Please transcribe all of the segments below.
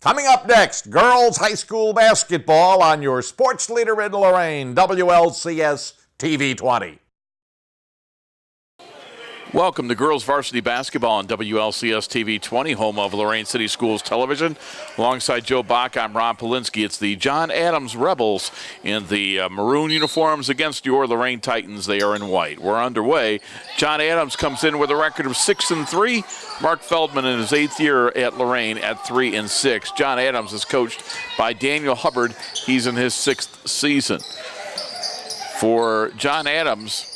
Coming up next, girls high school basketball on your sports leader in Lorain, WLCS TV 20. Welcome to girls varsity basketball on WLCS TV 20, home of Lorain City Schools Television. Alongside Joe Bach, I'm Ron Polinsky. It's the John Adams Rebels in the maroon uniforms against your Lorain Titans. They are in white. We're underway. John Adams comes in with a record of 6-3. Mark Feldman in his 8th year at Lorain at 3-6. John Adams is coached by Daniel Hubbard. He's in his 6th season. For John Adams,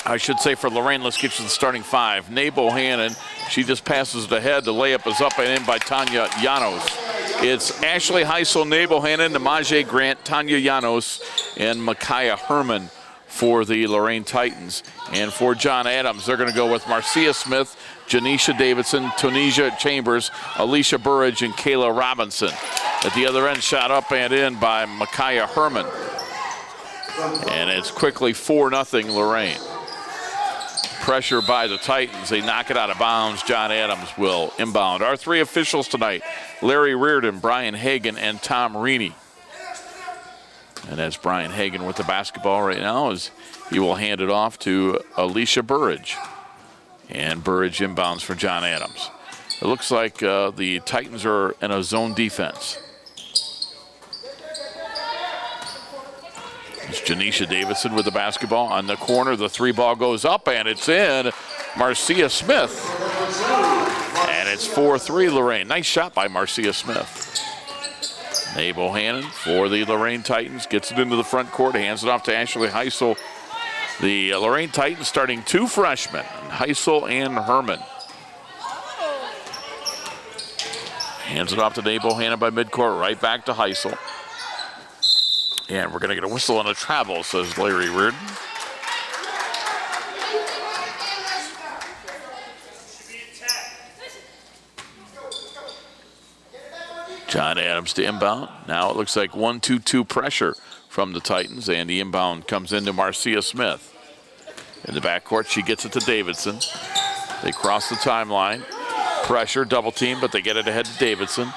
I should say for Lorain, let's get to the starting five. Nay Bohannon, she just passes it ahead. The layup is up and in by Tanya Llanos. It's Ashley Heisel, Nay Bohannon, Namaje Grant, Tanya Llanos, and Micaiah Herman for the Lorain Titans. And for John Adams, they're going to go with Marcia Smith, Janisha Davidson, Tunisia Chambers, Alicia Burridge, and Kayla Robinson. At the other end, shot up and in by Micaiah Herman. And it's quickly 4-0 Lorain. Pressure by the Titans. They knock it out of bounds. John Adams will inbound. Our three officials tonight, Larry Reardon, Brian Hagan, and Tom Reaney. And that's Brian Hagan with the basketball right now as he will hand it off to Alicia Burridge. And Burridge inbounds for John Adams. It looks like the Titans are in a zone defense. It's Janisha Davidson with the basketball on the corner. The three ball goes up and it's in. Marcia Smith. And it's 4-3 Lorain. Nice shot by Marcia Smith. Nay Bohannon for the Lorain Titans. Gets it into the front court. Hands it off to Ashley Heisel. The Lorain Titans starting two freshmen, Heisel and Herman. Hands it off to Nay Bohannon by midcourt. Right back to Heisel. And we're going to get a whistle on a travel, says Larry Reardon. John Adams to inbound. Now it looks like 1-2-2 pressure from the Titans, and the inbound comes into Marcia Smith. In the backcourt, she gets it to Davidson. They cross the timeline. Pressure, double team, but they get it ahead to Davidson.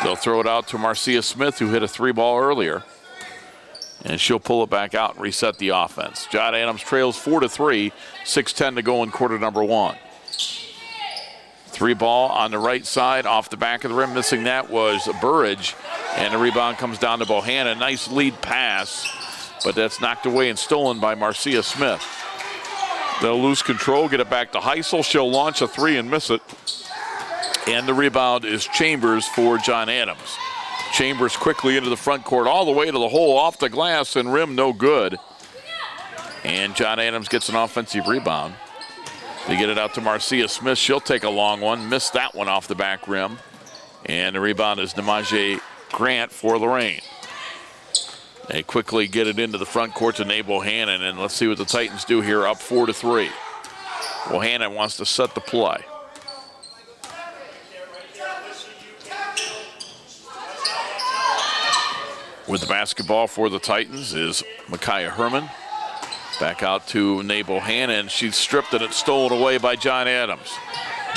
They'll throw it out to Marcia Smith, who hit a three ball earlier. And she'll pull it back out and reset the offense. John Adams trails 4-3, 6:10 to go in quarter number one. Three ball on the right side, off the back of the rim. Missing that was Burridge. And the rebound comes down to Bohannon. Nice lead pass, but that's knocked away and stolen by Marcia Smith. They'll lose control, get it back to Heisel. She'll launch a three and miss it. And the rebound is Chambers for John Adams. Chambers quickly into the front court, all the way to the hole, off the glass, and rim no good. And John Adams gets an offensive rebound. They get it out to Marcia Smith. She'll take a long one, missed that one off the back rim. And the rebound is Namaje Grant for Lorain. They quickly get it into the front court to Nay Bohannon, and let's see what the Titans do here, up 4-3. Bohannon wants to set the play. With the basketball for the Titans is Micaiah Herman. Back out to Nay Bohannon. She's stripped and it's stolen away by John Adams.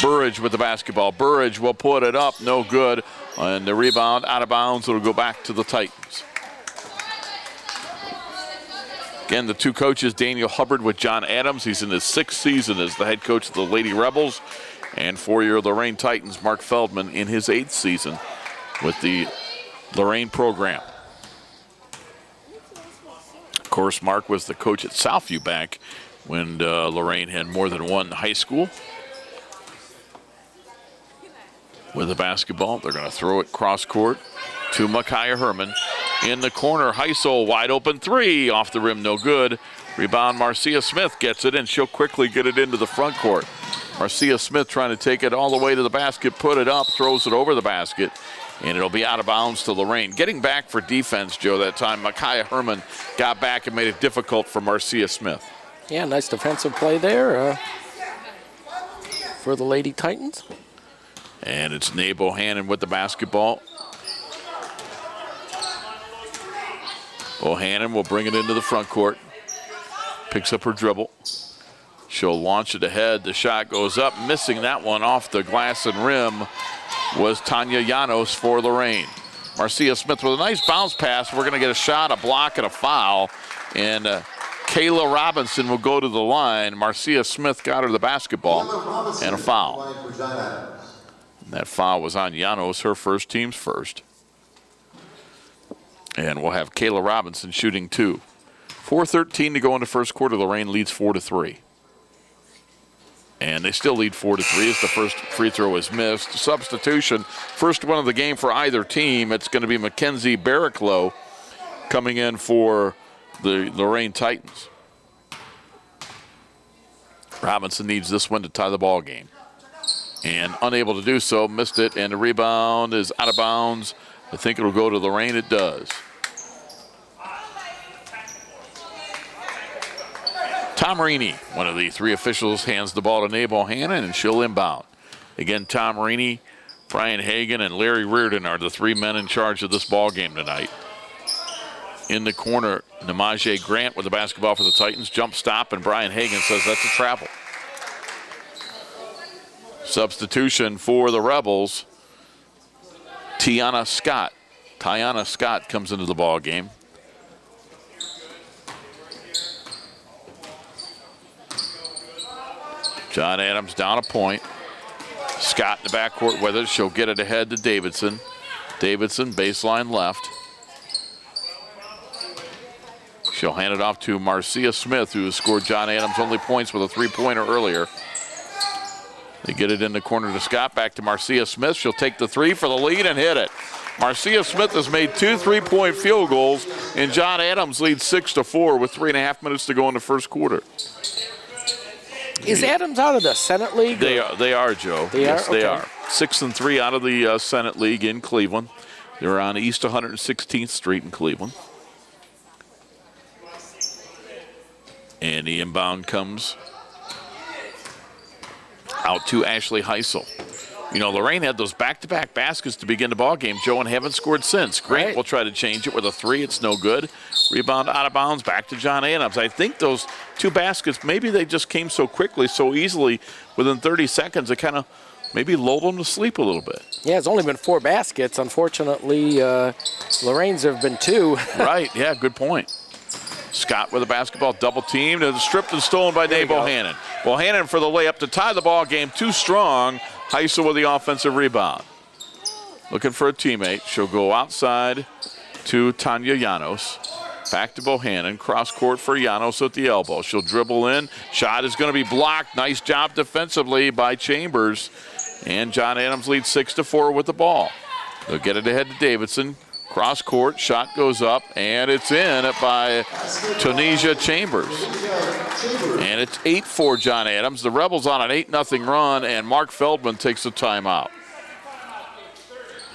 Burridge with the basketball. Burridge will put it up, no good. And the rebound out of bounds, it'll go back to the Titans. Again, the two coaches, Daniel Hubbard with John Adams. He's in his 6th season as the head coach of the Lady Rebels. And for your Lorain Titans, Mark Feldman in his 8th season with the Lorain program. Of course, Mark was the coach at Southview back when Lorain had more than one high school. With the basketball, they're going to throw it cross court to Micaiah Herman. In the corner, Heisel, wide open three, off the rim, no good. Rebound, Marcia Smith gets it, and she'll quickly get it into the front court. Marcia Smith trying to take it all the way to the basket, put it up, throws it over the basket, and it'll be out of bounds to Lorain. Getting back for defense, Joe, that time, Micaiah Herman got back and made it difficult for Marcia Smith. Yeah, nice defensive play there for the Lady Titans. And it's Nay Bohannon with the basketball. Bohannon will bring it into the front court. Picks up her dribble. She'll launch it ahead. The shot goes up, missing that one off the glass and rim was Tanya Llanos for Lorain. Marcia Smith with a nice bounce pass. We're going to get a shot, a block, and a foul. And Kayla Robinson will go to the line. Marcia Smith got her the basketball and a foul. And that foul was on Llanos, her first, team's first. And we'll have Kayla Robinson shooting 2. 4:13 to go in the first quarter. Lorain leads 4-3. And they still lead 4-3 as the first free throw is missed. Substitution, first one of the game for either team. It's going to be Mackenzie Barraclough coming in for the Lorain Titans. Robinson needs this one to tie the ball game. And unable to do so, missed it, and the rebound is out of bounds. I think it'll go to Lorain. It does. Tom Marini, one of the 3 officials, hands the ball to Nabal Hannon, and she'll inbound. Again, Tom Marini, Brian Hagan, and Larry Reardon are the 3 men in charge of this ball game tonight. In the corner, Namaje Grant with the basketball for the Titans. Jump stop, and Brian Hagan says that's a travel. Substitution for the Rebels. Tiana Scott comes into the ball game. John Adams down a point. Scott in the backcourt with it. She'll get it ahead to Davidson. Davidson, baseline left. She'll hand it off to Marcia Smith, who has scored John Adams' only points with a 3-pointer earlier. They get it in the corner to Scott. Back to Marcia Smith. She'll take the 3 for the lead and hit it. Marcia Smith has made 2 3-point field goals, and John Adams leads 6-4 with 3.5 minutes to go in the first quarter. Is Adams out of the Senate League? They are, Joe. Yes, they are. 6-3 out of the Senate League in Cleveland. They're on East 116th Street in Cleveland. And the inbound comes out to Ashley Heisel. You know, Lorain had those back-to-back baskets to begin the ball game, Joe, and haven't scored since. Grant will try to change it with a 3. It's no good. Rebound out of bounds, back to John Adams. I think those 2 baskets, maybe they just came so quickly, so easily, within 30 seconds, it kind of maybe lulled them to sleep a little bit. Yeah, it's only been 4 baskets. Unfortunately, Lorain's have been 2. Right, yeah, good point. Scott with the basketball, double teamed, and stripped and stolen by Dave Bohannon. Bohannon for the layup to tie the ball game, too strong. Heisel with the offensive rebound. Looking for a teammate. She'll go outside to Tanya Llanos. Back to Bohannon, cross court for Llanos at the elbow. She'll dribble in. Shot is going to be blocked. Nice job defensively by Chambers. And John Adams leads 6-4 with the ball. They'll get it ahead to Davidson. Cross court, shot goes up, and it's in by Tunisia Chambers. And it's 8-4 John Adams. The Rebels on an 8-0 run, and Mark Feldman takes a timeout.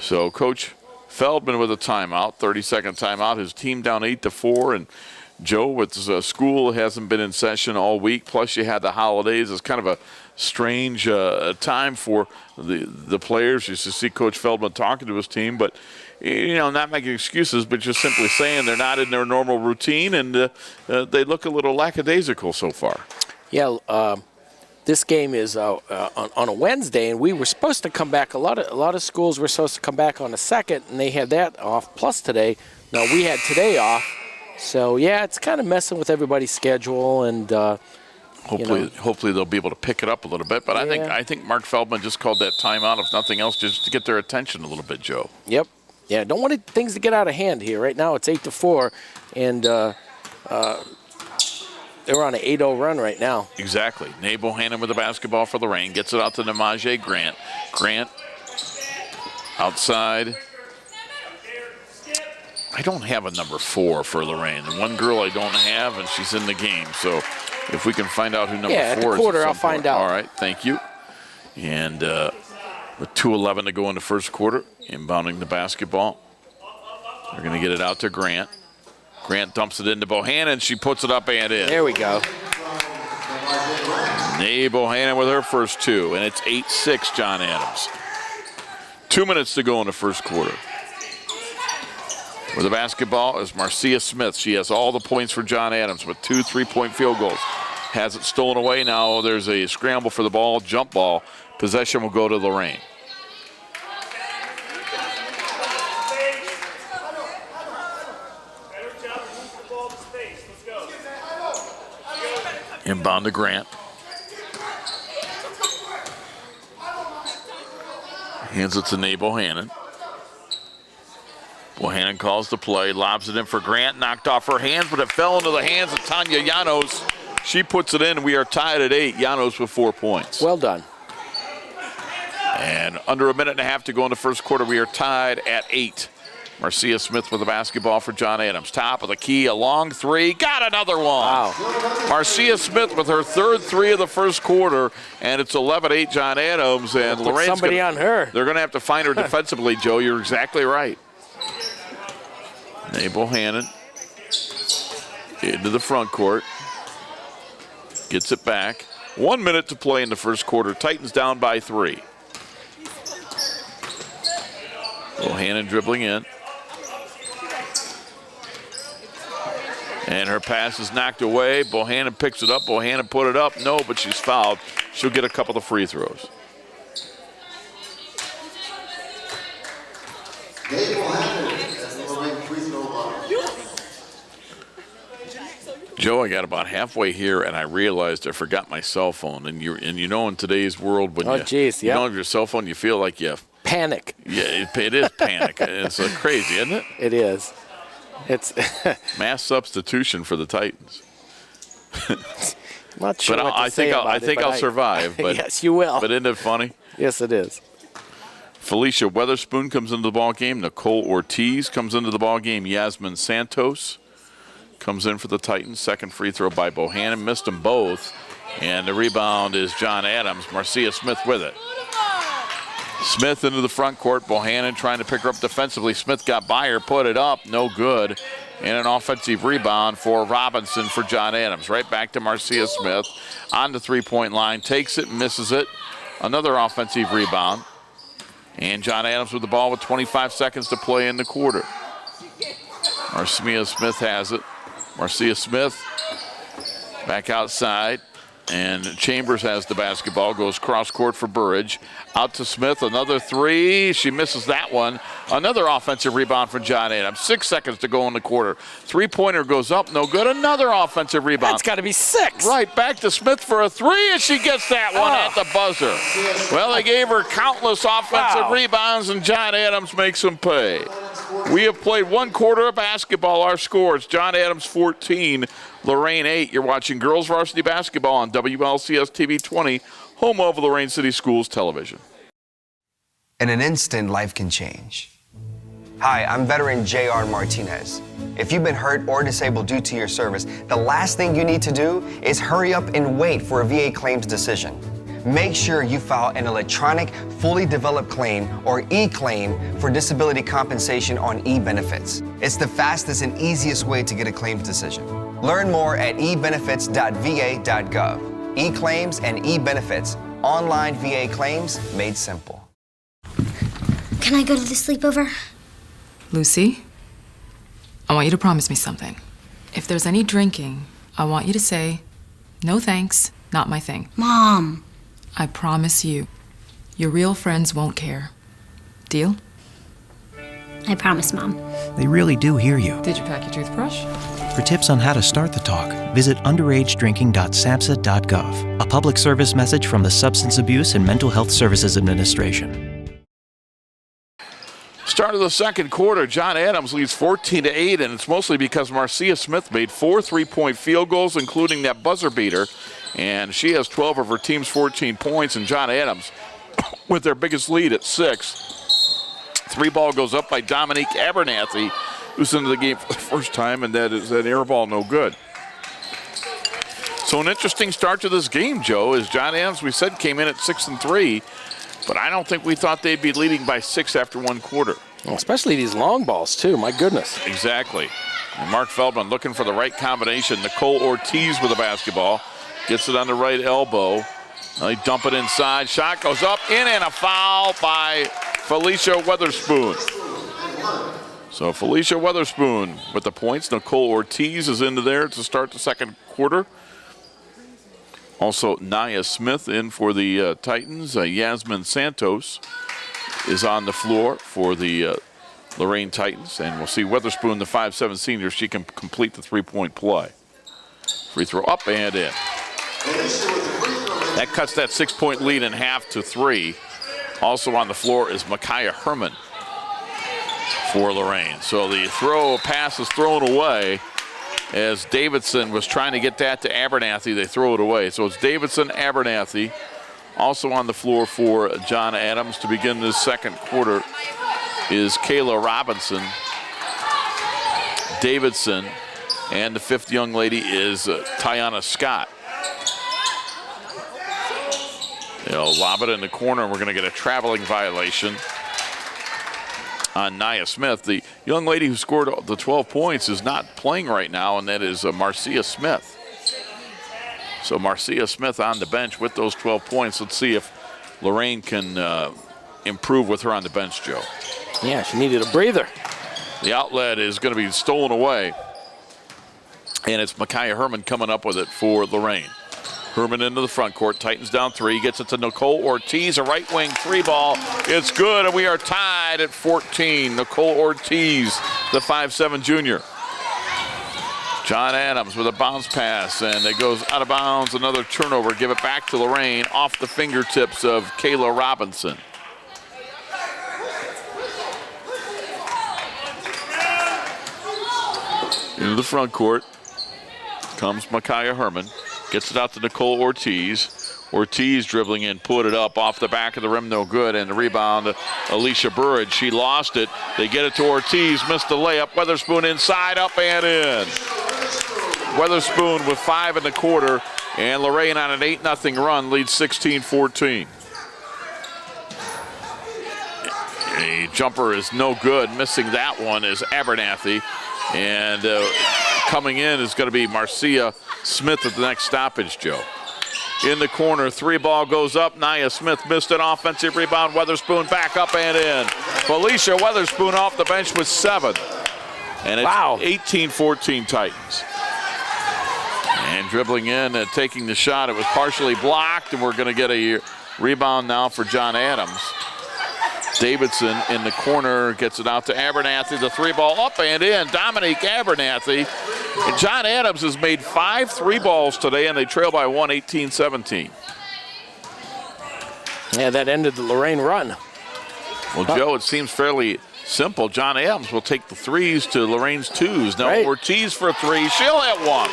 So Coach Feldman with a timeout, 30-second timeout. His team down 8-4, and Joe, with school hasn't been in session all week, plus you had the holidays. It's kind of a strange time for the players. You used to see Coach Feldman talking to his team, but you know, not making excuses, but just simply saying they're not in their normal routine, and they look a little lackadaisical so far. Yeah, this game is on a Wednesday, and we were supposed to come back. A lot of schools were supposed to come back on the 2nd, and they had that off. Plus today, no, we had today off. So yeah, it's kind of messing with everybody's schedule, and hopefully they'll be able to pick it up a little bit. But yeah. I think Mark Feldman just called that timeout, if nothing else, just to get their attention a little bit, Joe. Yep. Yeah, don't want things to get out of hand here. Right now it's 8-4, and they're on an 8-0 run right now. Exactly. Nabal Hannon with the basketball for Lorain. Gets it out to Namaje Grant. Grant outside. I don't have a number 4 for Lorain. And one girl I don't have, and she's in the game. So if we can find out who number 4 is. At the quarter, I'll find out. All right, thank you. And with 2:11 to go in the first quarter, inbounding the basketball. They're going to get it out to Grant. Grant dumps it into Bohannon. She puts it up and in. There we go. Bohannon with her first 2, and it's 8-6 John Adams. 2 minutes to go in the first quarter. With the basketball is Marcia Smith. She has all the points for John Adams with 2 3-point field goals. has it stolen away. Now there's a scramble for the ball, jump ball. Possession will go to Lorain. Inbound to Grant. Hands it to Nate Bohannon. Bohannon calls the play, lobs it in for Grant, knocked off her hands, but it fell into the hands of Tanya Llanos. She puts it in. We are tied at 8. Llanos with 4 points. Well done. And under a minute and a half to go in the first quarter, we are tied at 8. Marcia Smith with the basketball for John Adams. Top of the key, a long three. Got another one. Wow. Marcia Smith with her third three of the first quarter, and it's 11-8 John Adams. And Put somebody on her. They're going to have to find her defensively, Joe. You're exactly right. Nate Bohannon into the front court. Gets it back. 1 minute to play in the first quarter. Titans down by 3. Bohannon dribbling in. And her pass is knocked away. Bohannon picks it up. Bohannon put it up. No, but she's fouled. She'll get a couple of free throws. Joe, I got about halfway here, and I realized I forgot my cell phone. And you know, in today's world, when you don't have your cell phone, you feel like you panic. Yeah, it is panic. It's crazy, isn't it? It is. It's mass substitution for the Titans. Not sure but what to I say about think I'll survive. But yes, you will. But isn't it funny? Yes, it is. Felicia Weatherspoon comes into the ball game. Nicole Ortiz comes into the ball game. Yasmin Santos comes in for the Titans. Second free throw by Bohannon. Missed them both. And the rebound is John Adams. Marcia Smith with it. Smith into the front court. Bohannon trying to pick her up defensively. Smith got by her, put it up. No good. And an offensive rebound for Robinson for John Adams. Right back to Marcia Smith on the three-point line. Takes it, misses it. Another offensive rebound. And John Adams with the ball with 25 seconds to play in the quarter. Marcia Smith has it. Marcia Smith back outside. And Chambers has the basketball, goes cross court for Burridge. Out to Smith, another three. She misses that one. Another offensive rebound from John Adams. 6 seconds to go in the quarter. Three-pointer goes up, no good. Another offensive rebound. That's got to be 6. Right, back to Smith for a three, and she gets that one at the buzzer. Well, they gave her countless offensive rebounds, and John Adams makes them pay. We have played 1 quarter of basketball. Our scores, John Adams 14, Lorain 8. You're watching girls varsity basketball on WLCS TV 20, home of Lorain City Schools Television. In an instant, life can change. Hi, I'm veteran J.R. Martinez. If you've been hurt or disabled due to your service, the last thing you need to do is hurry up and wait for a VA claims decision. Make sure you file an electronic, fully developed claim, or e-claim, for disability compensation on e-benefits. It's the fastest and easiest way to get a claims decision. Learn more at ebenefits.va.gov. E-claims and e-benefits, online VA claims made simple. Can I go to the sleepover? Lucy, I want you to promise me something. If there's any drinking, I want you to say, no thanks, not my thing. Mom. I promise you, your real friends won't care. Deal? I promise, Mom. They really do hear you. Did you pack your toothbrush? For tips on how to start the talk, visit underagedrinking.samhsa.gov. A public service message from the Substance Abuse and Mental Health Services Administration. Start of the second quarter, John Adams leads 14-8, and it's mostly because Marcia Smith made 4 three-point field goals, including that buzzer beater, and she has 12 of her team's 14 points, and John Adams with their biggest lead at 6. 3 ball goes up by Dominique Abernathy, who's into the game for the first time, and that is an air ball, no good. So an interesting start to this game, Joe, as John Adams, we said, came in at 6-3, but I don't think we thought they'd be leading by 6 after 1 quarter. Well, especially these long balls, too. My goodness. Exactly. And Mark Feldman looking for the right combination. Nicole Ortiz with the basketball. Gets it on the right elbow. They dump it inside. Shot goes up, in, and a foul by Felicia Weatherspoon. So Felicia Weatherspoon with the points. Nicole Ortiz is into there to start the second quarter. Also, Nia Smith in for the Titans. Yasmin Santos is on the floor for the Lorain Titans. And we'll see Weatherspoon, the 5'7" senior, if she can complete the three-point play. Free throw up and in. That cuts that 6-point lead in half to 3. Also on the floor is Micaiah Herman for Lorain. So the pass is thrown away as Davidson was trying to get that to Abernathy. They throw it away. So it's Davidson, Abernathy. Also on the floor for John Adams to begin this second quarter is Kayla Robinson, Davidson, and the 5th young lady is Tiana Scott. They'll lob it in the corner, and we're going to get a traveling violation on Nia Smith. The young lady who scored the 12 points is not playing right now, and that is Marcia Smith. So Marcia Smith on the bench with those 12 points. Let's see if Lorain can improve with her on the bench, Joe. Yeah, she needed a breather. The outlet is going to be stolen away, and it's Micaiah Herman coming up with it for Lorain. Herman into the front court, Titans down 3, gets it to Nicole Ortiz, a right wing 3-ball. It's good, and we are tied at 14. Nicole Ortiz, the 5'7" junior. John Adams with a bounce pass, and it goes out of bounds. Another turnover. Give it back to Lorain off the fingertips of Kayla Robinson. Into the front court comes Micaiah Herman. Gets it out to Nicole Ortiz. Ortiz dribbling in, put it up off the back of the rim, no good. And the rebound, Alicia Burridge. She lost it. They get it to Ortiz, missed the layup. Weatherspoon inside, up and in. Weatherspoon with 5 in the quarter, and Lorain on an 8-0 run, leads 16-14. A jumper is no good. Missing that one is Abernathy. And coming in is going to be Marcia Smith at the next stoppage, Joe. In the corner, 3-ball goes up. Nia Smith missed an offensive rebound. Weatherspoon back up and in. Felicia Weatherspoon off the bench with 7. And it's 18-14 Titans. And dribbling in and taking the shot. It was partially blocked, and we're going to get a rebound now for John Adams. Davidson in the corner gets it out to Abernathy. The 3-ball up and in. Dominique Abernathy. And John Adams has made 5 3-balls today, and they trail by 1, 18-17. Yeah, that ended the Lorain run. Well, Joe, it seems fairly simple. John Adams will take the 3s to Lorain's 2s. Now Ortiz for a 3. She'll hit one.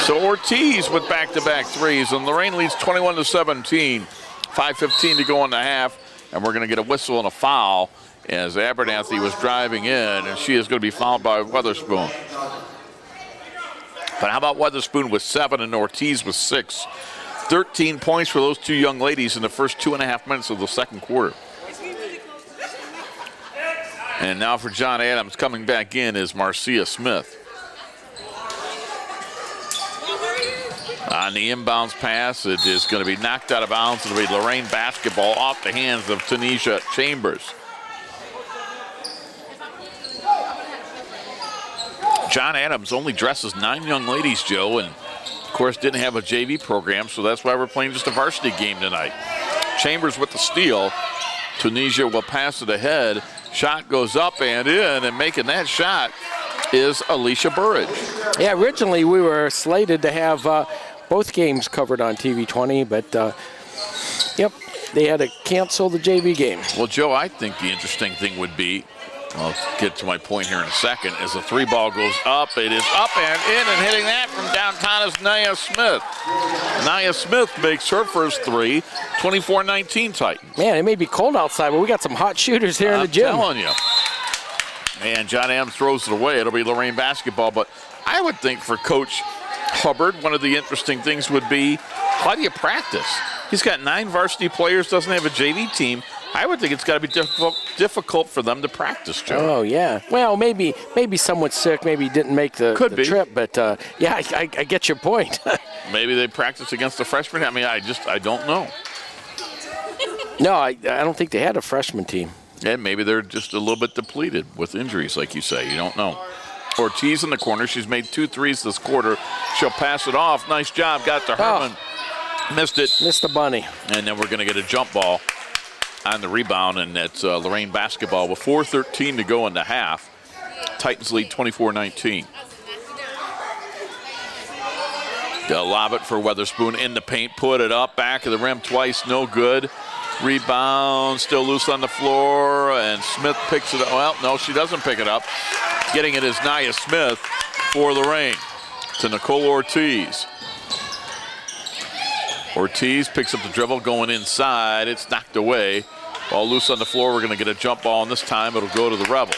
So Ortiz with back-to-back 3s, and Lorain leads 21-17. 5:15 to go in the half, and we're going to get a whistle and a foul as Abernathy was driving in, and she is going to be fouled by Weatherspoon. But how about Weatherspoon with 7 and Ortiz with 6? 13 points for those two young ladies in the first 2.5 minutes of the second quarter. And now for John Adams coming back in is Marcia Smith. On the inbounds pass, it is going to be knocked out of bounds. It'll be Lorain basketball off the hands of Tanisha Chambers. John Adams only dresses 9 young ladies, Joe, and of course didn't have a JV program, so that's why we're playing just a varsity game tonight. Chambers with the steal. Tunisia will pass it ahead. Shot goes up and in, and making that shot is Alicia Burridge. Yeah, originally we were slated to have both games covered on TV 20, but yep, they had to cancel the JV game. Well, Joe, I think the interesting thing would be, I'll get to my point here in a second, as the 3-ball goes up. It is up and in, and hitting that from downtown is Nia Smith. Nia Smith makes her first 3, 24-19 Titans. Man, it may be cold outside, but we got some hot shooters here in the gym. I'm telling you. And John Adams throws it away. It'll be Lorain basketball, but I would think for Coach Hubbard, one of the interesting things would be, how do you practice? He's got 9 varsity players, doesn't have a JV team. I would think it's got to be difficult for them to practice, Joe. Oh, yeah. Well, maybe someone's sick. Maybe didn't make the trip. But, yeah, I get your point. Maybe they practice against the freshmen. I mean, I don't know. No, I don't think they had a freshman team. And maybe they're just a little bit depleted with injuries, like you say. You don't know. Ortiz in the corner. She's made 2 threes this quarter. She'll pass it off. Nice job. Got it to Herman. Missed it. Missed the bunny. And then we're going to get a jump ball on the rebound, and it's Lorain basketball with 4:13 to go in the half. Titans lead 24-19. They'll lob it for Weatherspoon in the paint. Put it up. Back of the rim twice. No good. Rebound. Still loose on the floor. And Smith picks it up. Well, no, she doesn't pick it up. Getting it is Nia Smith for Lorain to Nicole Ortiz. Ortiz picks up the dribble, going inside. It's knocked away. Ball loose on the floor. We're going to get a jump ball, and this time it'll go to the Rebels.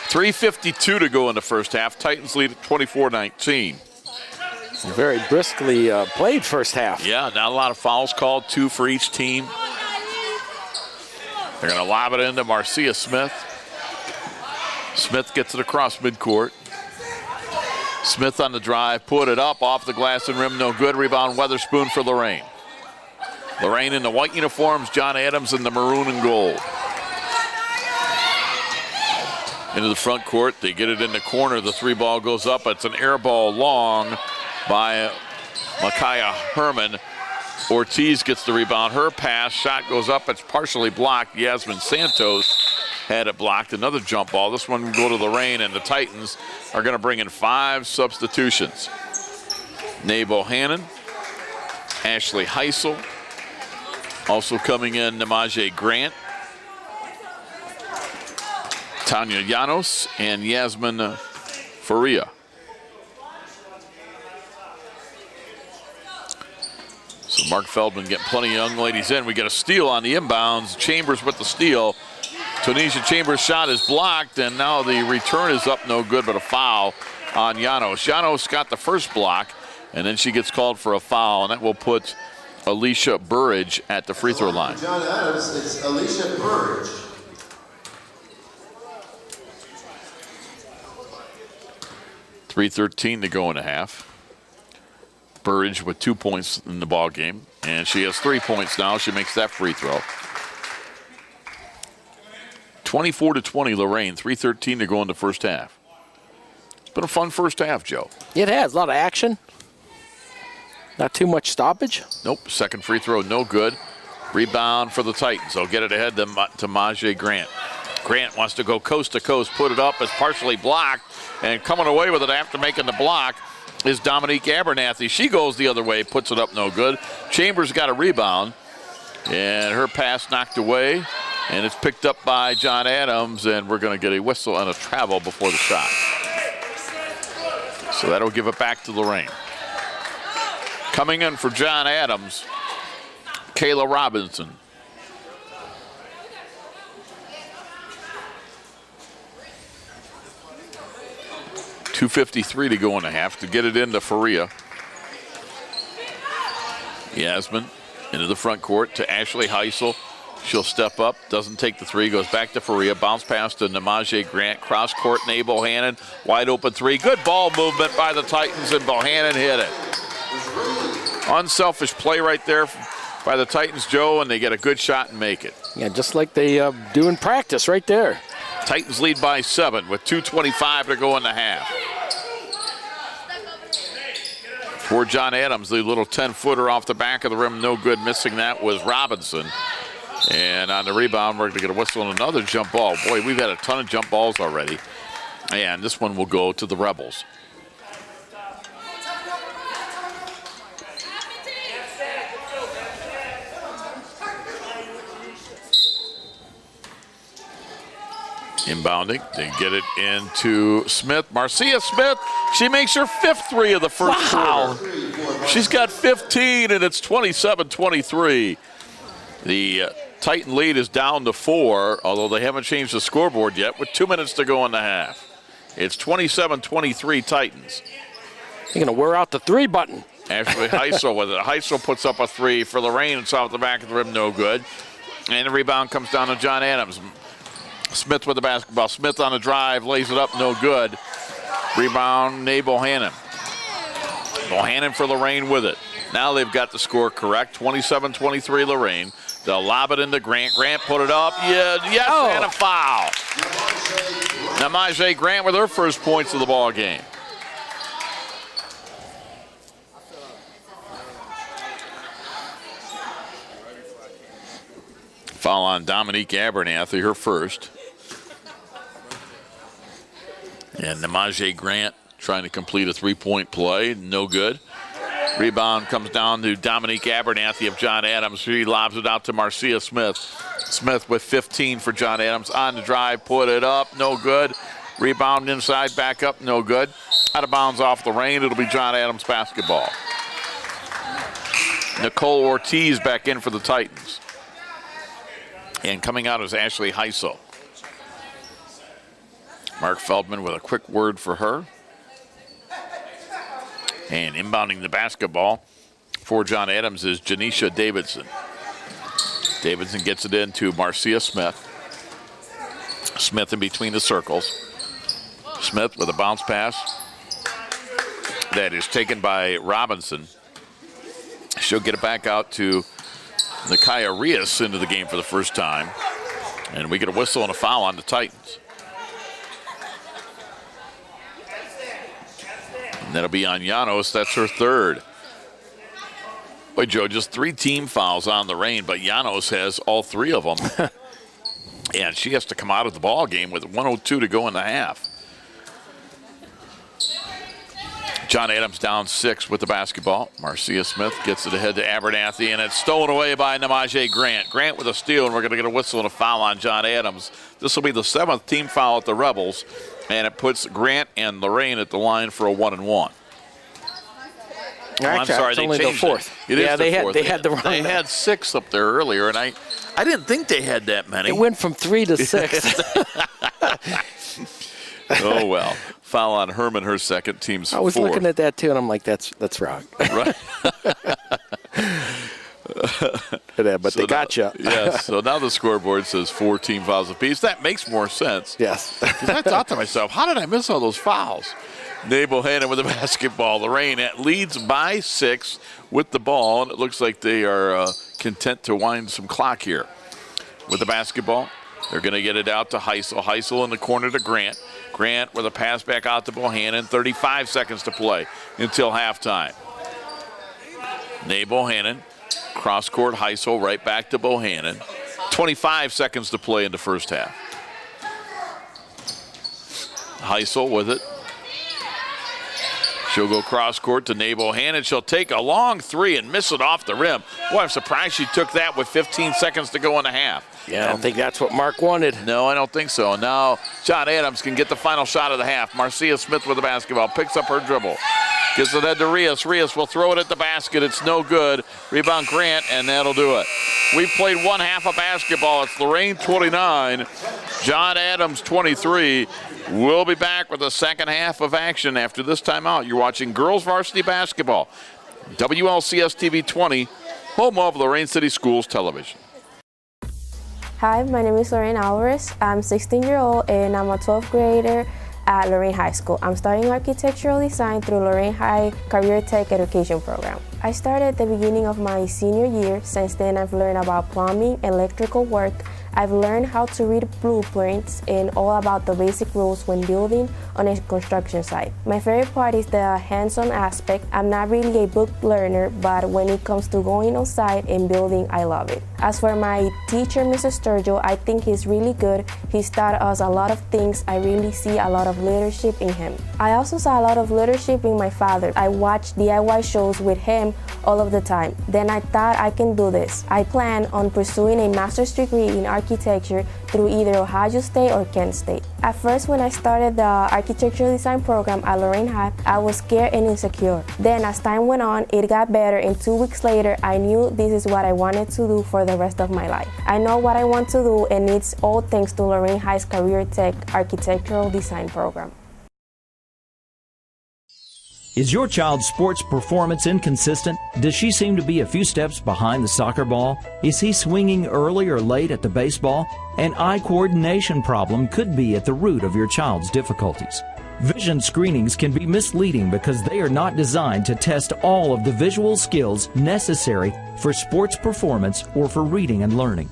3:52 to go in the first half. Titans lead at 24-19. Very briskly played first half. Yeah, not a lot of fouls called, 2 for each team. They're going to lob it into Marcia Smith. Smith gets it across midcourt. Smith on the drive, put it up off the glass and rim, no good. Rebound Weatherspoon for Lorain. Lorain in the white uniforms, John Adams in the maroon and gold. Into the front court, they get it in the corner. The 3-ball goes up. It's an air ball long by Micaiah Herman. Ortiz gets the rebound. Her pass, shot goes up. It's partially blocked. Yasmin Santos had it blocked. Another jump ball. This one will go to Lorain, and the Titans are going to bring in 5 substitutions. Nae Bohannon, Ashley Heisel, also coming in Namaje Grant, Tanya Llanos, and Yasmin Faria. So Mark Feldman getting plenty of young ladies in. We get a steal on the inbounds. Chambers with the steal. Tunisia Chambers' shot is blocked, and now the return is up, no good, but a foul on Llanos. Llanos got the first block, and then she gets called for a foul, and that will put Alicia Burridge at the free throw line. John Adams, it's Alicia Burridge. .313 to go in a half. Burridge with 2 points in the ball game, and she has 3 points now. She makes that free throw. 24-20 Lorain, 3:13 to go in the first half. It's been a fun first half, Joe. It has a lot of action. Not too much stoppage. Nope, second free throw, no good. Rebound for the Titans. They'll get it ahead to Maje Grant. Grant wants to go coast to coast, put it up, it's partially blocked, and coming away with it after making the block is Dominique Abernathy. She goes the other way, puts it up, no good. Chambers got a rebound, and her pass knocked away, and it's picked up by John Adams, and we're going to get a whistle and a travel before the shot. So that'll give it back to Lorain. Coming in for John Adams, Kayla Robinson. .253 to go in the half to get it into Faria. Yasmin into the front court to Ashley Heisel. She'll step up, doesn't take the 3, goes back to Faria, bounce pass to Namaje Grant, cross court, Nae Bohannon, wide open 3. Good ball movement by the Titans, and Bohannon hit it. Unselfish play right there by the Titans, Joe, and they get a good shot and make it. Yeah, just like they do in practice right there. Titans lead by 7 with 2:25 to go in the half. For John Adams, the little 10-footer off the back of the rim, no good. Missing that was Robinson. And on the rebound, we're going to get a whistle and another jump ball. Boy, we've had a ton of jump balls already. And this one will go to the Rebels. Inbounding, they get it into Smith. Marcia Smith, she makes her 5th 3 of the first quarter. She's got 15, and it's 27-23. The Titan lead is down to 4, although they haven't changed the scoreboard yet, with 2 minutes to go in the half. It's 27-23 Titans. You're going to wear out the 3 button. Ashley Heisel with it. Heisel puts up a 3 for Lorain. It's off the back of the rim, no good. And the rebound comes down to John Adams. Smith with the basketball. Smith on the drive, lays it up, no good. Rebound, Nae Bohannon. Bohannon for Lorain with it. Now they've got the score correct, 27-23 Lorain. They'll lob it into Grant. Grant put it up, yes, and a foul. Namaje Grant with her first points of the ball game. Foul on Dominique Abernathy, her first. And Namaje Grant trying to complete a three-point play, no good. Rebound comes down to Dominique Abernathy of John Adams. She lobs it out to Marcia Smith. Smith with 15 for John Adams. On the drive, put it up, no good. Rebound inside, back up, no good. Out of bounds off Lorain. It'll be John Adams basketball. Nicole Ortiz back in for the Titans. And coming out is Ashley Heisel. Mark Feldman with a quick word for her. And inbounding the basketball for John Adams is Janisha Davidson. Davidson gets it into Marcia Smith. Smith in between the circles. Smith with a bounce pass that is taken by Robinson. She'll get it back out to Nakaya Rios into the game for the first time. And we get a whistle and a foul on the Titans. And that'll be on Llanos. That's her third. Boy, Joe, just 3 team fouls on Lorain, but Llanos has all 3 of them. And she has to come out of the ball game with 1:02 to go in the half. John Adams down 6 with the basketball. Marcia Smith gets it ahead to Abernathy, and it's stolen away by Namaje Grant. Grant with a steal, and we're going to get a whistle and a foul on John Adams. This will be the 7th team foul at the Rebels, and it puts Grant and Lorain at the line for a 1-and-1. Actually, I'm sorry, they changed the 4th. It is they the had 4th. they had the wrong. They had 6 up there earlier, and I didn't think they had that many. It went from 3 to 6. Oh well. Foul on Herman, her second, team's 4th. I was looking at that too, and I'm like, that's wrong. Right. But So they got you. Yes. So now the scoreboard says 4 team fouls apiece. That makes more sense. Yes. Because I thought to myself, how did I miss all those fouls? Nabel Hannon with the basketball. Lorain leads by 6 with the ball, and it looks like they are content to wind some clock here. With the basketball, they're going to get it out to Heisel. Heisel in the corner to Grant. Grant with a pass back out to Bohannon. 35 seconds to play until halftime. Nabel Hannon, cross court Heisel, right back to Bohannon. 25 seconds to play in the first half. Heisel with it. She'll go cross court to Nabel Hannon. She'll take a long 3 and miss it off the rim. Boy, I'm surprised she took that with 15 seconds to go in the half. Yeah, I don't think that's what Mark wanted. No, I don't think so. Now John Adams can get the final shot of the half. Marcia Smith with the basketball, picks up her dribble. Gives it ahead to Rios. Rios will throw it at the basket. It's no good. Rebound Grant, and that'll do it. We've played one half of basketball. It's Lorain 29, John Adams 23. We'll be back with the second half of action after this timeout. You're watching girls varsity basketball. WLCS TV 20, home of Lorain City Schools Television. Hi, my name is Lorain Alvarez. I'm 16-year-old and I'm a 12th grader at Lorain High School. I'm studying architectural design through Lorain High Career Tech Education Program. I started at the beginning of my senior year. Since then, I've learned about plumbing, electrical work. I've learned how to read blueprints and all about the basic rules when building on a construction site. My favorite part is the hands-on aspect. I'm not really a book learner, but when it comes to going on site and building, I love it. As for my teacher, Mr. Sturgill, I think he's really good. He's taught us a lot of things. I really see a lot of leadership in him. I also saw a lot of leadership in my father. I watched DIY shows with him all of the time. Then I thought I can do this. I plan on pursuing a master's degree in architecture through either Ohio State or Kent State. At first, when I started the architectural design program at Lorain High, I was scared and insecure. Then as time went on, it got better, and 2 weeks later, I knew this is what I wanted to do for the rest of my life. I know what I want to do, and it's all thanks to Lorain High's Career Tech Architectural Design program. Is your child's sports performance inconsistent? Does she seem to be a few steps behind the soccer ball? Is he swinging early or late at the baseball? An eye coordination problem could be at the root of your child's difficulties. Vision screenings can be misleading because they are not designed to test all of the visual skills necessary for sports performance or for reading and learning.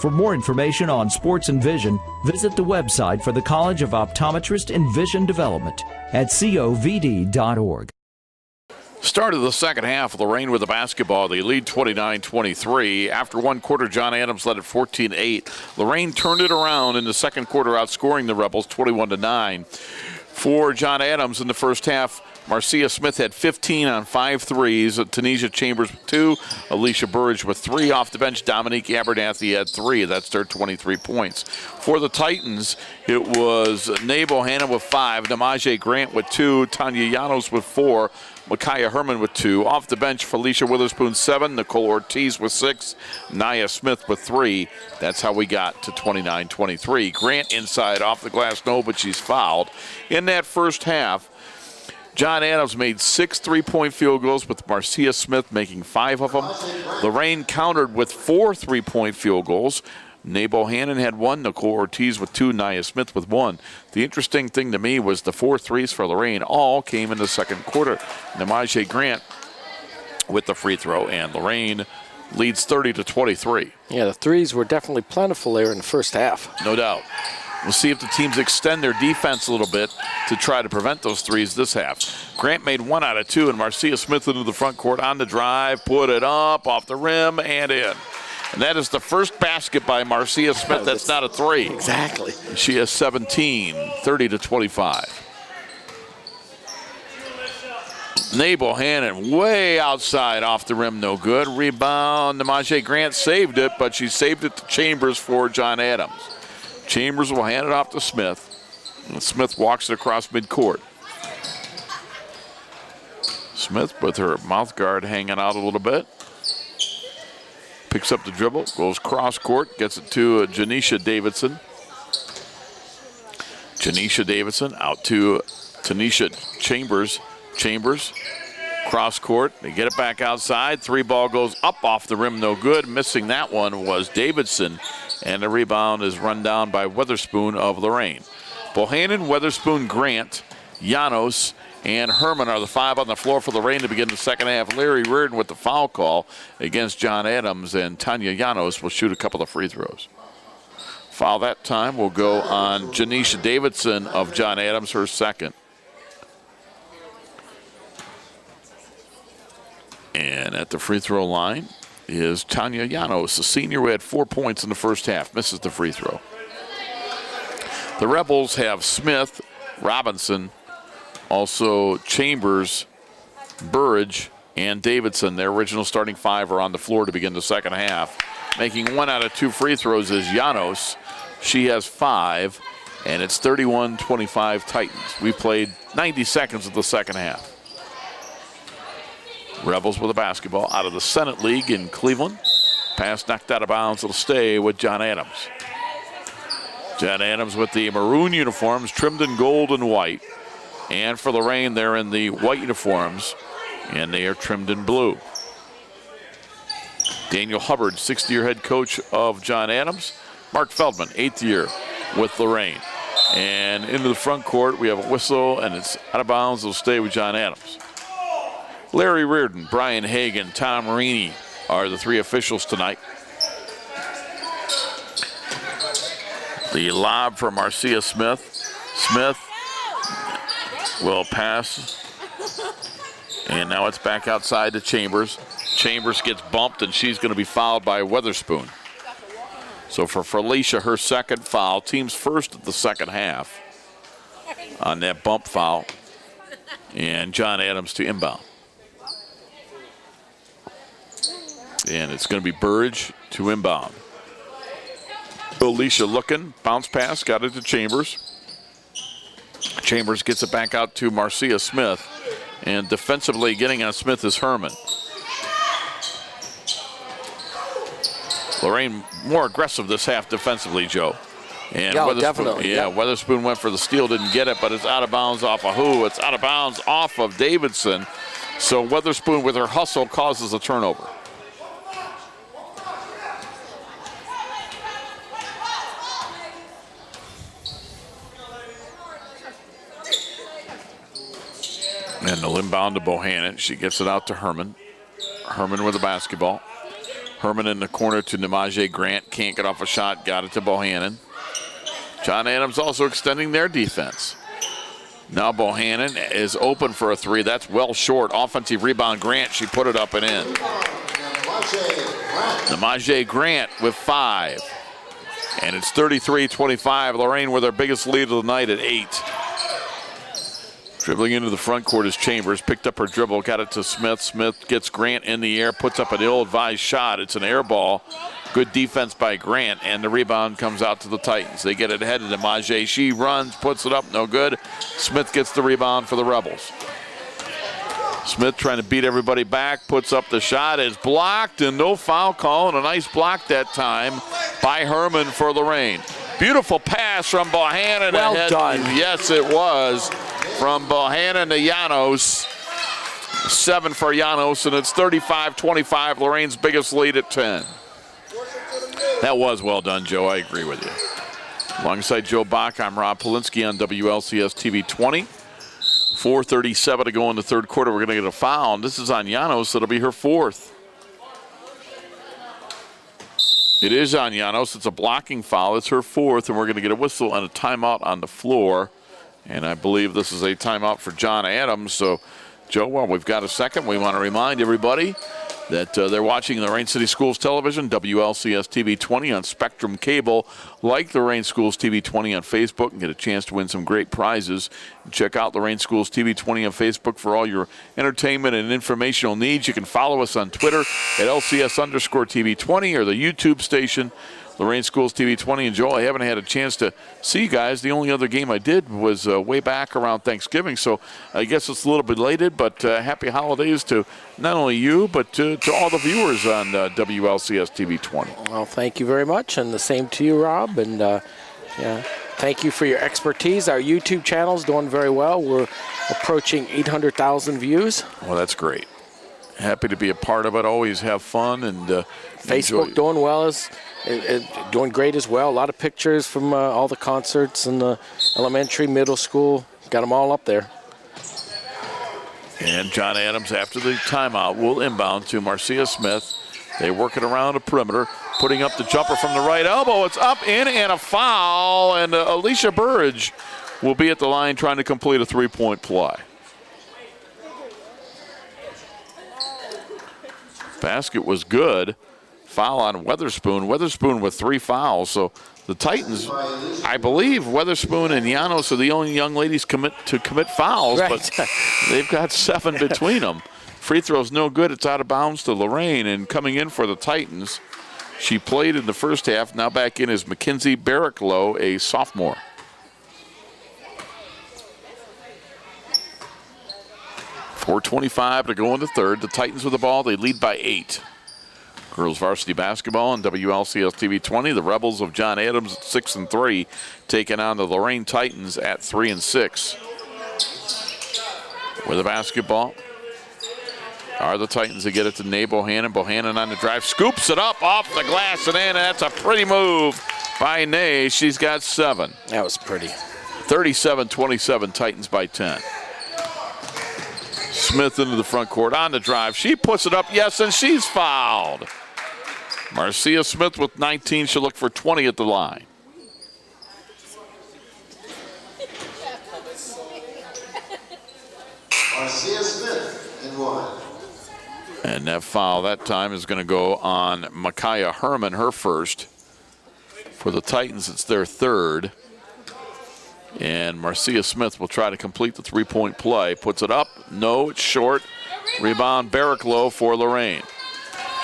For more information on sports and vision, visit the website for the College of Optometrist and Vision Development at covd.org. Start of the second half, Lorain with the basketball. They lead 29-23. After one quarter, John Adams led at 14-8. Lorain turned it around in the second quarter, outscoring the Rebels 21-9. For John Adams in the first half, Marcia Smith had 15 on 5 threes. Tanisha Chambers with 2. Alicia Burridge with 3 off the bench. Dominique Abernathy had 3. That's their 23 points. For the Titans, it was Nabel Hanna with 5. Namaje Grant with 2. Tanya Llanos with 4. Micaiah Herman with 2. Off the bench, Felicia Witherspoon 7. Nicole Ortiz with 6. Nia Smith with 3. That's how we got to 29-23. Grant inside off the glass, no, but she's fouled. In that first half, John Adams made 6 3-point field goals, with Marcia Smith making 5 of them. Lorain countered with 4 3-point field goals. Nabel Hannon had 1, Nicole Ortiz with 2, Nia Smith with 1. The interesting thing to me was the 4 threes for Lorain all came in the second quarter. Namaje Grant with the free throw, and Lorain leads 30-23. Yeah, the threes were definitely plentiful there in the first half. No doubt. We'll see if the teams extend their defense a little bit to try to prevent those threes this half. Grant made 1 out of 2, and Marcia Smith into the front court on the drive, put it up, off the rim, and in. And that is the first basket by Marcia Smith. That's not a 3. Exactly. She has 17, 30-25. Nabel Hannon way outside off the rim, no good. Rebound, Namaje Grant saved it, but she saved it to Chambers for John Adams. Chambers will hand it off to Smith, and Smith walks it across midcourt. Smith with her mouth guard hanging out a little bit. Picks up the dribble, goes cross court, gets it to Janisha Davidson. Janisha Davidson out to Tanisha Chambers. Chambers, cross court. They get it back outside. 3 ball goes up off the rim, no good. Missing that one was Davidson. And the rebound is run down by Weatherspoon of Lorain. Bohannon, Weatherspoon, Grant, Llanos, and Herman are the 5 on the floor for Lorain to begin the second half. Larry Reardon with the foul call against John Adams, and Tanya Llanos will shoot a couple of free throws. Foul that time will go on Janisha Davidson of John Adams, her second. And at the free throw line is Tanya Llanos, a senior who had 4 points in the first half, misses the free throw. The Rebels have Smith, Robinson, also Chambers, Burridge, and Davidson. Their original starting 5 are on the floor to begin the second half. Making 1 out of 2 free throws is Llanos. She has 5, and it's 31-25 Titans. We played 90 seconds of the second half. Rebels with a basketball out of the Senate League in Cleveland. Pass knocked out of bounds. It'll stay with John Adams. John Adams with the maroon uniforms, trimmed in gold and white. And for Lorain, they're in the white uniforms, and they are trimmed in blue. Daniel Hubbard, 6th-year head coach of John Adams. Mark Feldman, 8th year with Lorain. And into the front court, we have a whistle, and it's out of bounds. It'll stay with John Adams. Larry Reardon, Brian Hagan, Tom Marini are the 3 officials tonight. The lob for Marcia Smith. Smith will pass. And now it's back outside to Chambers. Chambers gets bumped, and she's going to be fouled by Weatherspoon. So for Felicia, her second foul. Team's first of the second half on that bump foul. And John Adams to inbound. And it's going to be Burridge to inbound. Alicia looking, bounce pass, got it to Chambers. Chambers gets it back out to Marcia Smith. And defensively getting on Smith is Herman. Lorain more aggressive this half defensively, Joe. And yeah, Weatherspoon, definitely. Yeah, Weatherspoon went for the steal, didn't get it, but it's out of bounds off of who? It's out of bounds off of Davidson. So Weatherspoon with her hustle causes a turnover. And the inbound to Bohannon. She gets it out to Herman. Herman with the basketball. Herman in the corner to Namaje Grant. Can't get off a shot. Got it to Bohannon. John Adams also extending their defense. Now Bohannon is open for a three. That's well short. Offensive rebound, Grant. She put it up and in. Namaje Grant with 5. And it's 33-25. Lorain with their biggest lead of the night at 8. Dribbling into the front court is Chambers. Picked up her dribble, got it to Smith. Smith gets Grant in the air, puts up an ill-advised shot. It's an air ball. Good defense by Grant, and the rebound comes out to the Titans. They get it ahead of Namaje. She runs, puts it up, no good. Smith gets the rebound for the Rebels. Smith trying to beat everybody back, puts up the shot, is blocked, and no foul call, and a nice block that time by Herman for Lorain. Beautiful pass from Bohannon. Well ahead. done. Yes, it was. From Bohannon to Llanos. 7 for Llanos, and it's 35-25, Lorain's biggest lead at 10. That was well done, Joe. I agree with you. Alongside Joe Bach, I'm Rob Polinsky on WLCS TV 20. 4:37 to go in the third quarter. We're going to get a foul. This is on Llanos. It'll be her 4th. It is on Llanos. It's a blocking foul. It's her 4th, and we're going to get a whistle and a timeout on the floor. And I believe this is a timeout for John Adams. So, Joe, while we've got a second, we want to remind everybody that they're watching Lorain City Schools Television, WLCS TV 20 on Spectrum Cable, like Lorain Schools TV 20 on Facebook, and get a chance to win some great prizes. Check out Lorain Schools TV 20 on Facebook for all your entertainment and informational needs. You can follow us on Twitter at LCS_TV 20 or the YouTube station, Lorain Schools TV 20. And Joe, I haven't had a chance to see you guys. The only other game I did was way back around Thanksgiving, so I guess it's a little belated, but happy holidays to not only you, but to all the viewers on WLCS TV 20. Well, thank you very much, and the same to you, Rob. And thank you for your expertise. Our YouTube channel is doing very well. We're approaching 800,000 views. Well, that's great. Happy to be a part of it. Always have fun and Facebook enjoy. doing well, doing great as well. A lot of pictures from all the concerts in the elementary, middle school. Got them all up there. And John Adams, after the timeout, will inbound to Marcia Smith. They work it around the perimeter, putting up the jumper from the right elbow. It's up, in, and a foul. And Alicia Burridge will be at the line trying to complete a three-point play. Basket was good. Foul on Weatherspoon. Weatherspoon with 3 fouls. So the Titans, I believe Weatherspoon and Llanos are the only young ladies to commit fouls, right. but they've got 7 between them. Free throw's no good. It's out of bounds to Lorain. And coming in for the Titans, she played in the first half. Now back in is Mackenzie Barricklow, a sophomore. .425 to go in the third. The Titans with the ball. They lead by 8. Girls varsity basketball on WLCS TV 20. The Rebels of John Adams at 6-3, taking on the Lorain Titans at 3-6. With the basketball are the Titans. They get it to Nay Bohannon. Bohannon on the drive, scoops it up off the glass and in. That's a pretty move by Nay. She's got 7. That was pretty. 37-27, Titans by 10. Smith into the front court on the drive. She puts it up, yes, and she's fouled. Marcia Smith with 19. She'll look for 20 at the line. Marcia Smith in 1. And that foul that time is going to go on Micaiah Herman, her first. For the Titans, it's their 3rd. And Marcia Smith will try to complete the three-point play. Puts it up. No, it's short. Rebound, Barricklow for Lorain.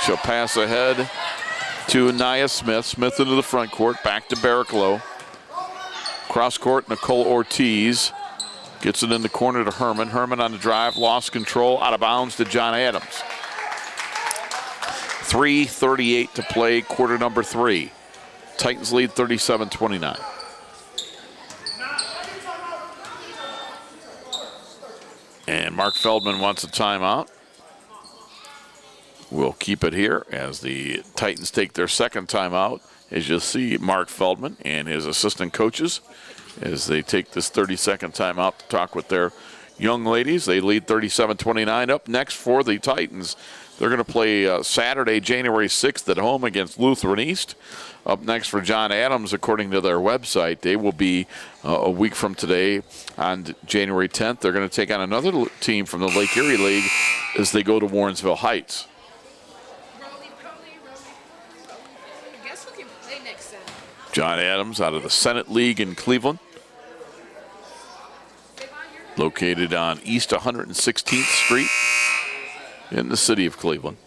She'll pass ahead to Nia Smith. Smith into the front court. Back to Barricklow. Cross court, Nicole Ortiz. Gets it in the corner to Herman. Herman on the drive. Lost control. Out of bounds to John Adams. 3:38 to play, quarter number 3. Titans lead 37-29. And Mark Feldman wants a timeout. We'll keep it here as the Titans take their second timeout. As you'll see, Mark Feldman and his assistant coaches as they take this 30-second timeout to talk with their young ladies. They lead 37-29. Up next for the Titans, they're going to play Saturday, January 6th at home against Lutheran East. Up next for John Adams, according to their website, they will be a week from today on January 10th. They're going to take on another team from the Lake Erie League as they go to Warrensville Heights. John Adams out of the Senate League in Cleveland, located on East 116th Street in the city of Cleveland.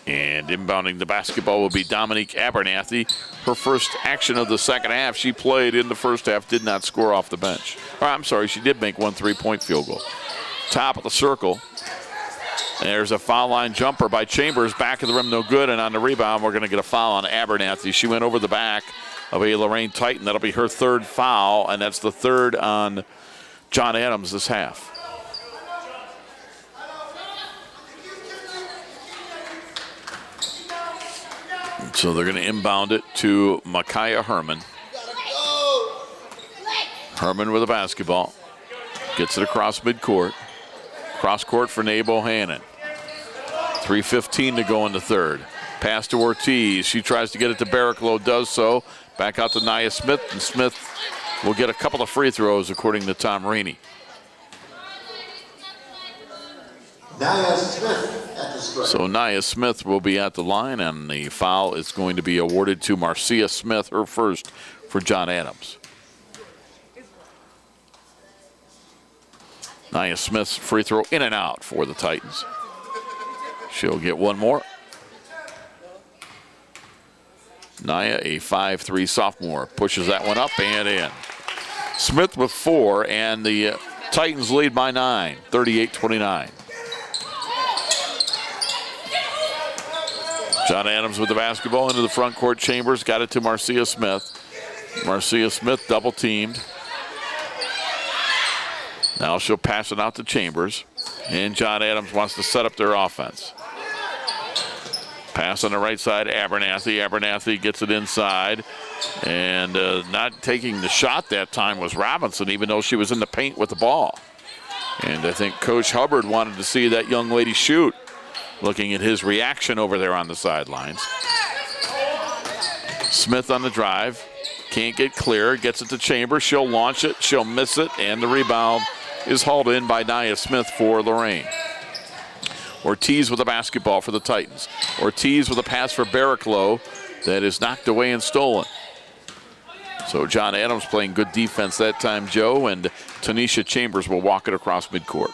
And inbounding the basketball will be Dominique Abernathy. Her first action of the second half. She played in the first half, did not score off the bench. I'm sorry, she did make one three-point field goal. Top of the circle. There's a foul line jumper by Chambers. Back of the rim, no good. And on the rebound, we're going to get a foul on Abernathy. She went over the back of a Lorain Titan. That'll be her third foul, and that's the third on John Adams this half. So they're going to inbound it to Micaiah Herman. Herman with a basketball. Gets it across midcourt. Cross court for Nae Bohannon. 3:15 to go in the third. Pass to Ortiz. She tries to get it to Barraclough, does so. Back out to Nia Smith, and Smith will get a couple of free throws, according to Tom Rainey. Nia Smith at the stripe. So Nia Smith will be at the line, and the foul is going to be awarded to Marcia Smith, her first for John Adams. Nia Smith's free throw in and out for the Titans. She'll get one more. Nia, a 5'3" sophomore, pushes that one up and in. Smith with 4, and the Titans lead by 9, 38-29. John Adams with the basketball into the front court. Chambers got it to Marcia Smith. Marcia Smith double teamed. Now she'll pass it out to Chambers. And John Adams wants to set up their offense. Pass on the right side, Abernathy. Abernathy gets it inside. And not taking the shot that time was Robinson, even though she was in the paint with the ball. And I think Coach Hubbard wanted to see that young lady shoot. Looking at his reaction over there on the sidelines. Smith on the drive. Can't get clear. Gets it to Chambers. She'll launch it. She'll miss it. And the rebound is hauled in by Nia Smith for Lorain. Ortiz with the basketball for the Titans. Ortiz with a pass for Barraclough that is knocked away and stolen. So John Adams playing good defense that time, Joe, and Tanisha Chambers will walk it across midcourt.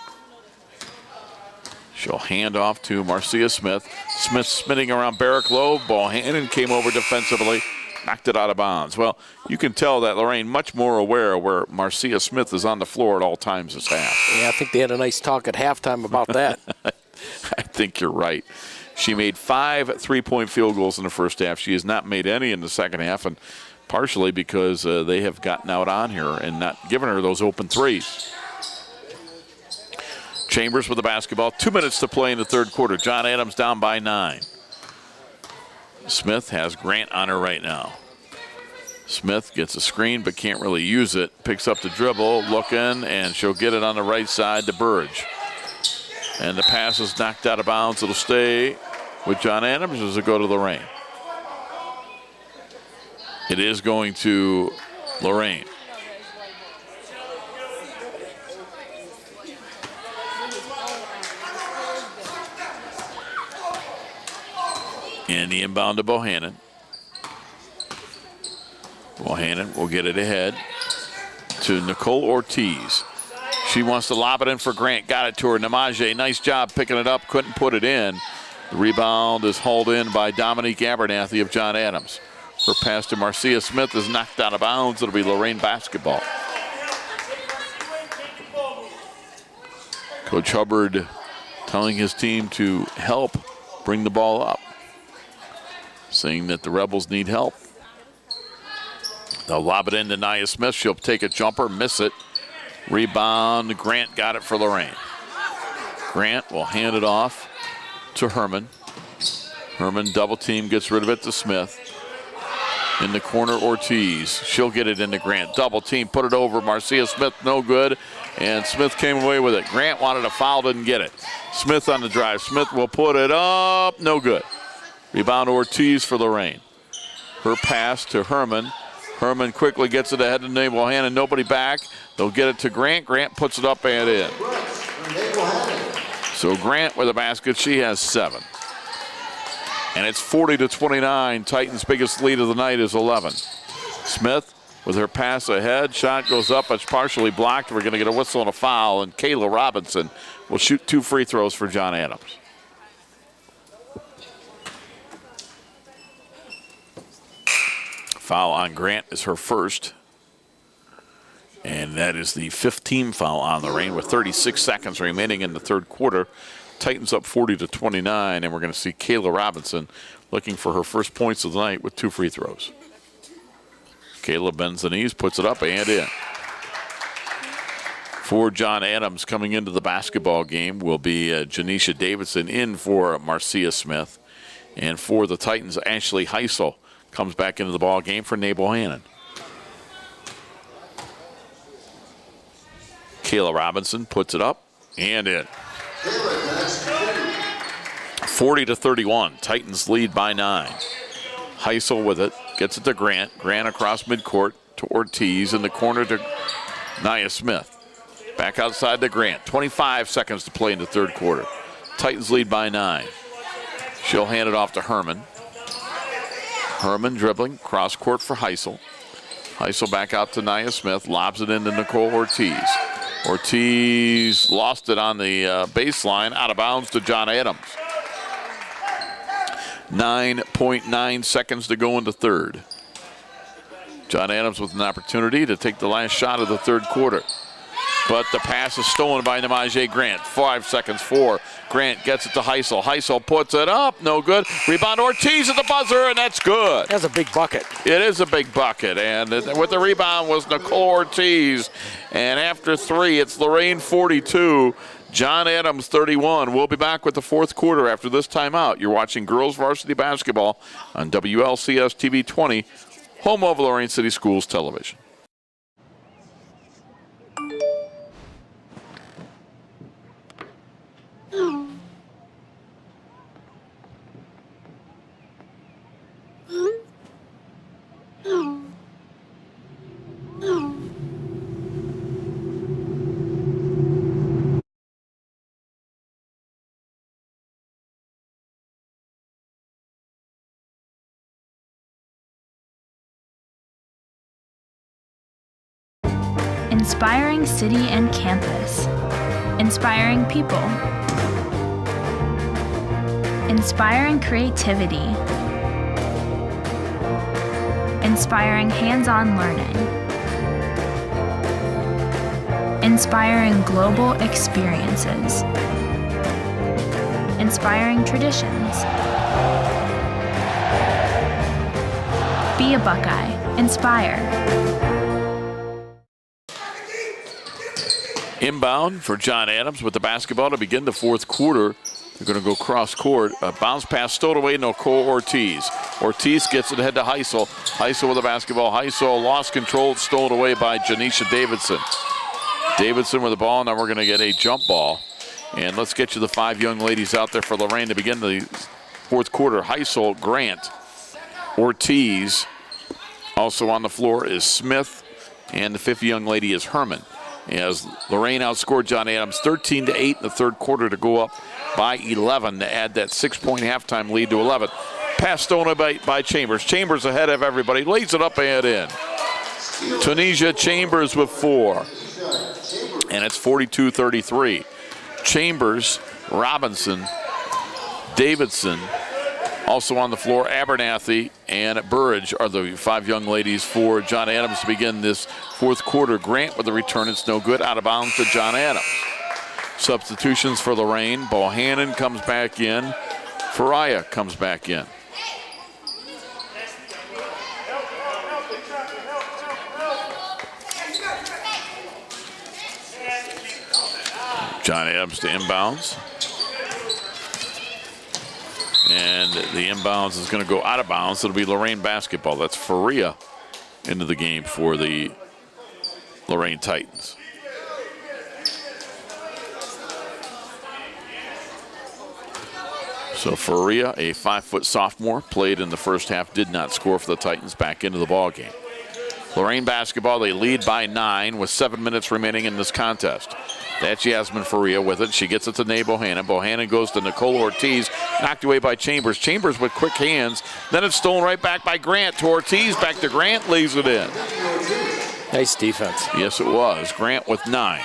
She'll hand off to Marcia Smith. Smith spinning around Barraclough. Bohannon came over defensively, knocked it out of bounds. Well, you can tell that Lorain much more aware where Marcia Smith is on the floor at all times this half. Yeah, I think they had a nice talk at halftime about that. I think you're right. She made 5 three-point field goals in the first half. She has not made any in the second half, and partially because they have gotten out on her and not given her those open threes. Chambers with the basketball. 2 minutes to play in the third quarter. John Adams down by 9. Smith has Grant on her right now. Smith gets a screen but can't really use it. Picks up the dribble, looking, and she'll get it on the right side to Burge. And the pass is knocked out of bounds. It'll stay with John Adams as it go to Lorain. It is going to Lorain. And the inbound to Bohannon. Bohannon will get it ahead to Nicole Ortiz. She wants to lob it in for Grant. Got it to her. Namaje, nice job picking it up. Couldn't put it in. The rebound is hauled in by Dominique Abernathy of John Adams. Her pass to Marcia Smith is knocked out of bounds. It'll be Lorain basketball. Coach Hubbard telling his team to help bring the ball up, saying that the Rebels need help. They'll lob it into Nia Smith. She'll take a jumper, miss it. Rebound, Grant got it for Lorain. Grant will hand it off to Herman. Herman double team, gets rid of it to Smith. In the corner, Ortiz. She'll get it into Grant. Double team, put it over. Marcia Smith, no good. And Smith came away with it. Grant wanted a foul, didn't get it. Smith on the drive. Smith will put it up, no good. Rebound Ortiz for Lorain. Her pass to Herman. Herman quickly gets it ahead of Bohannon. Nobody back. They'll get it to Grant. Grant puts it up and in. So Grant with a basket. She has 7. And it's 40-29. Titans' biggest lead of the night is 11. Smith with her pass ahead. Shot goes up. It's partially blocked. We're going to get a whistle and a foul. And Kayla Robinson will shoot 2 free throws for John Adams. Foul on Grant is her first. And that is the 5th team foul on Lorain with 36 seconds remaining in the third quarter. Titans up 40-29, and we're going to see Kayla Robinson looking for her first points of the night with 2 free throws. Kayla bends the knees, puts it up and in. For John Adams coming into the basketball game will be Janisha Davidson in for Marcia Smith. And for the Titans, Ashley Heisel comes back into the ball game for Bohannon. Kayla Robinson puts it up and in. 40-31. Titans lead by 9. Heisel with it. Gets it to Grant. Grant across midcourt to Ortiz. In the corner to Nia Smith. Back outside to Grant. 25 seconds to play in the third quarter. Titans lead by 9. She'll hand it off to Herman. Herman dribbling. Cross court for Heisel. Heisel back out to Nia Smith. Lobs it into Nicole Ortiz. Ortiz lost it on the baseline, out of bounds to John Adams. 9.9 seconds to go in the third. John Adams with an opportunity to take the last shot of the third quarter. But the pass is stolen by Namaje Grant. 5 seconds, 4. Grant gets it to Heisel. Heisel puts it up, no good. Rebound Ortiz at the buzzer, and that's good. That's a big bucket. It is a big bucket, and with the rebound was Nicole Ortiz. And after 3, it's Lorain 42, John Adams 31. We'll be back with the fourth quarter after this timeout. You're watching girls varsity basketball on WLCS TV 20, home of Lorain City Schools Television. Inspiring city and campus. Inspiring people. Inspiring creativity. Inspiring hands-on learning. Inspiring global experiences. Inspiring traditions. Be a Buckeye. Inspire. Inbound for John Adams with the basketball to begin the fourth quarter. They're going to go cross court. A bounce pass stowed away, Nicole Ortiz. Ortiz gets it ahead to Heisel. Heisel with the basketball. Heisel lost control, stolen away by Janisha Davidson. Davidson with the ball. Now we're going to get a jump ball. And let's get you the 5 young ladies out there for Lorain to begin the fourth quarter. Heisel, Grant, Ortiz. Also on the floor is Smith. And the 5th young lady is Herman. As Lorain outscored John Adams 13-8 in the third quarter to go up by 11 to add that 6-point halftime lead to 11. Pass stolen by Chambers. Chambers ahead of everybody. Lays it up and in. Tunisia Chambers with 4. And it's 42-33. Chambers, Robinson, Davidson, also on the floor, Abernathy and Burridge are the 5 young ladies for John Adams to begin this fourth quarter. Grant with the return, it's no good. Out of bounds to John Adams. Substitutions for Lorain. Bohannon comes back in. Faraya comes back in. John Adams to inbounds. And the inbounds is going to go out of bounds. It'll be Lorain basketball. That's Faria into the game for the Lorain Titans. So Faria, a 5-foot sophomore, played in the first half, did not score for the Titans, back into the ball game. Lorain basketball, they lead by 9 with 7 minutes remaining in this contest. That's Yasmin Faria with it. She gets it to Nay Bohannon. Bohannon goes to Nicole Ortiz, knocked away by Chambers. Chambers with quick hands. Then it's stolen right back by Grant to Ortiz. Back to Grant, lays it in. Nice defense. Yes, it was. Grant with 9.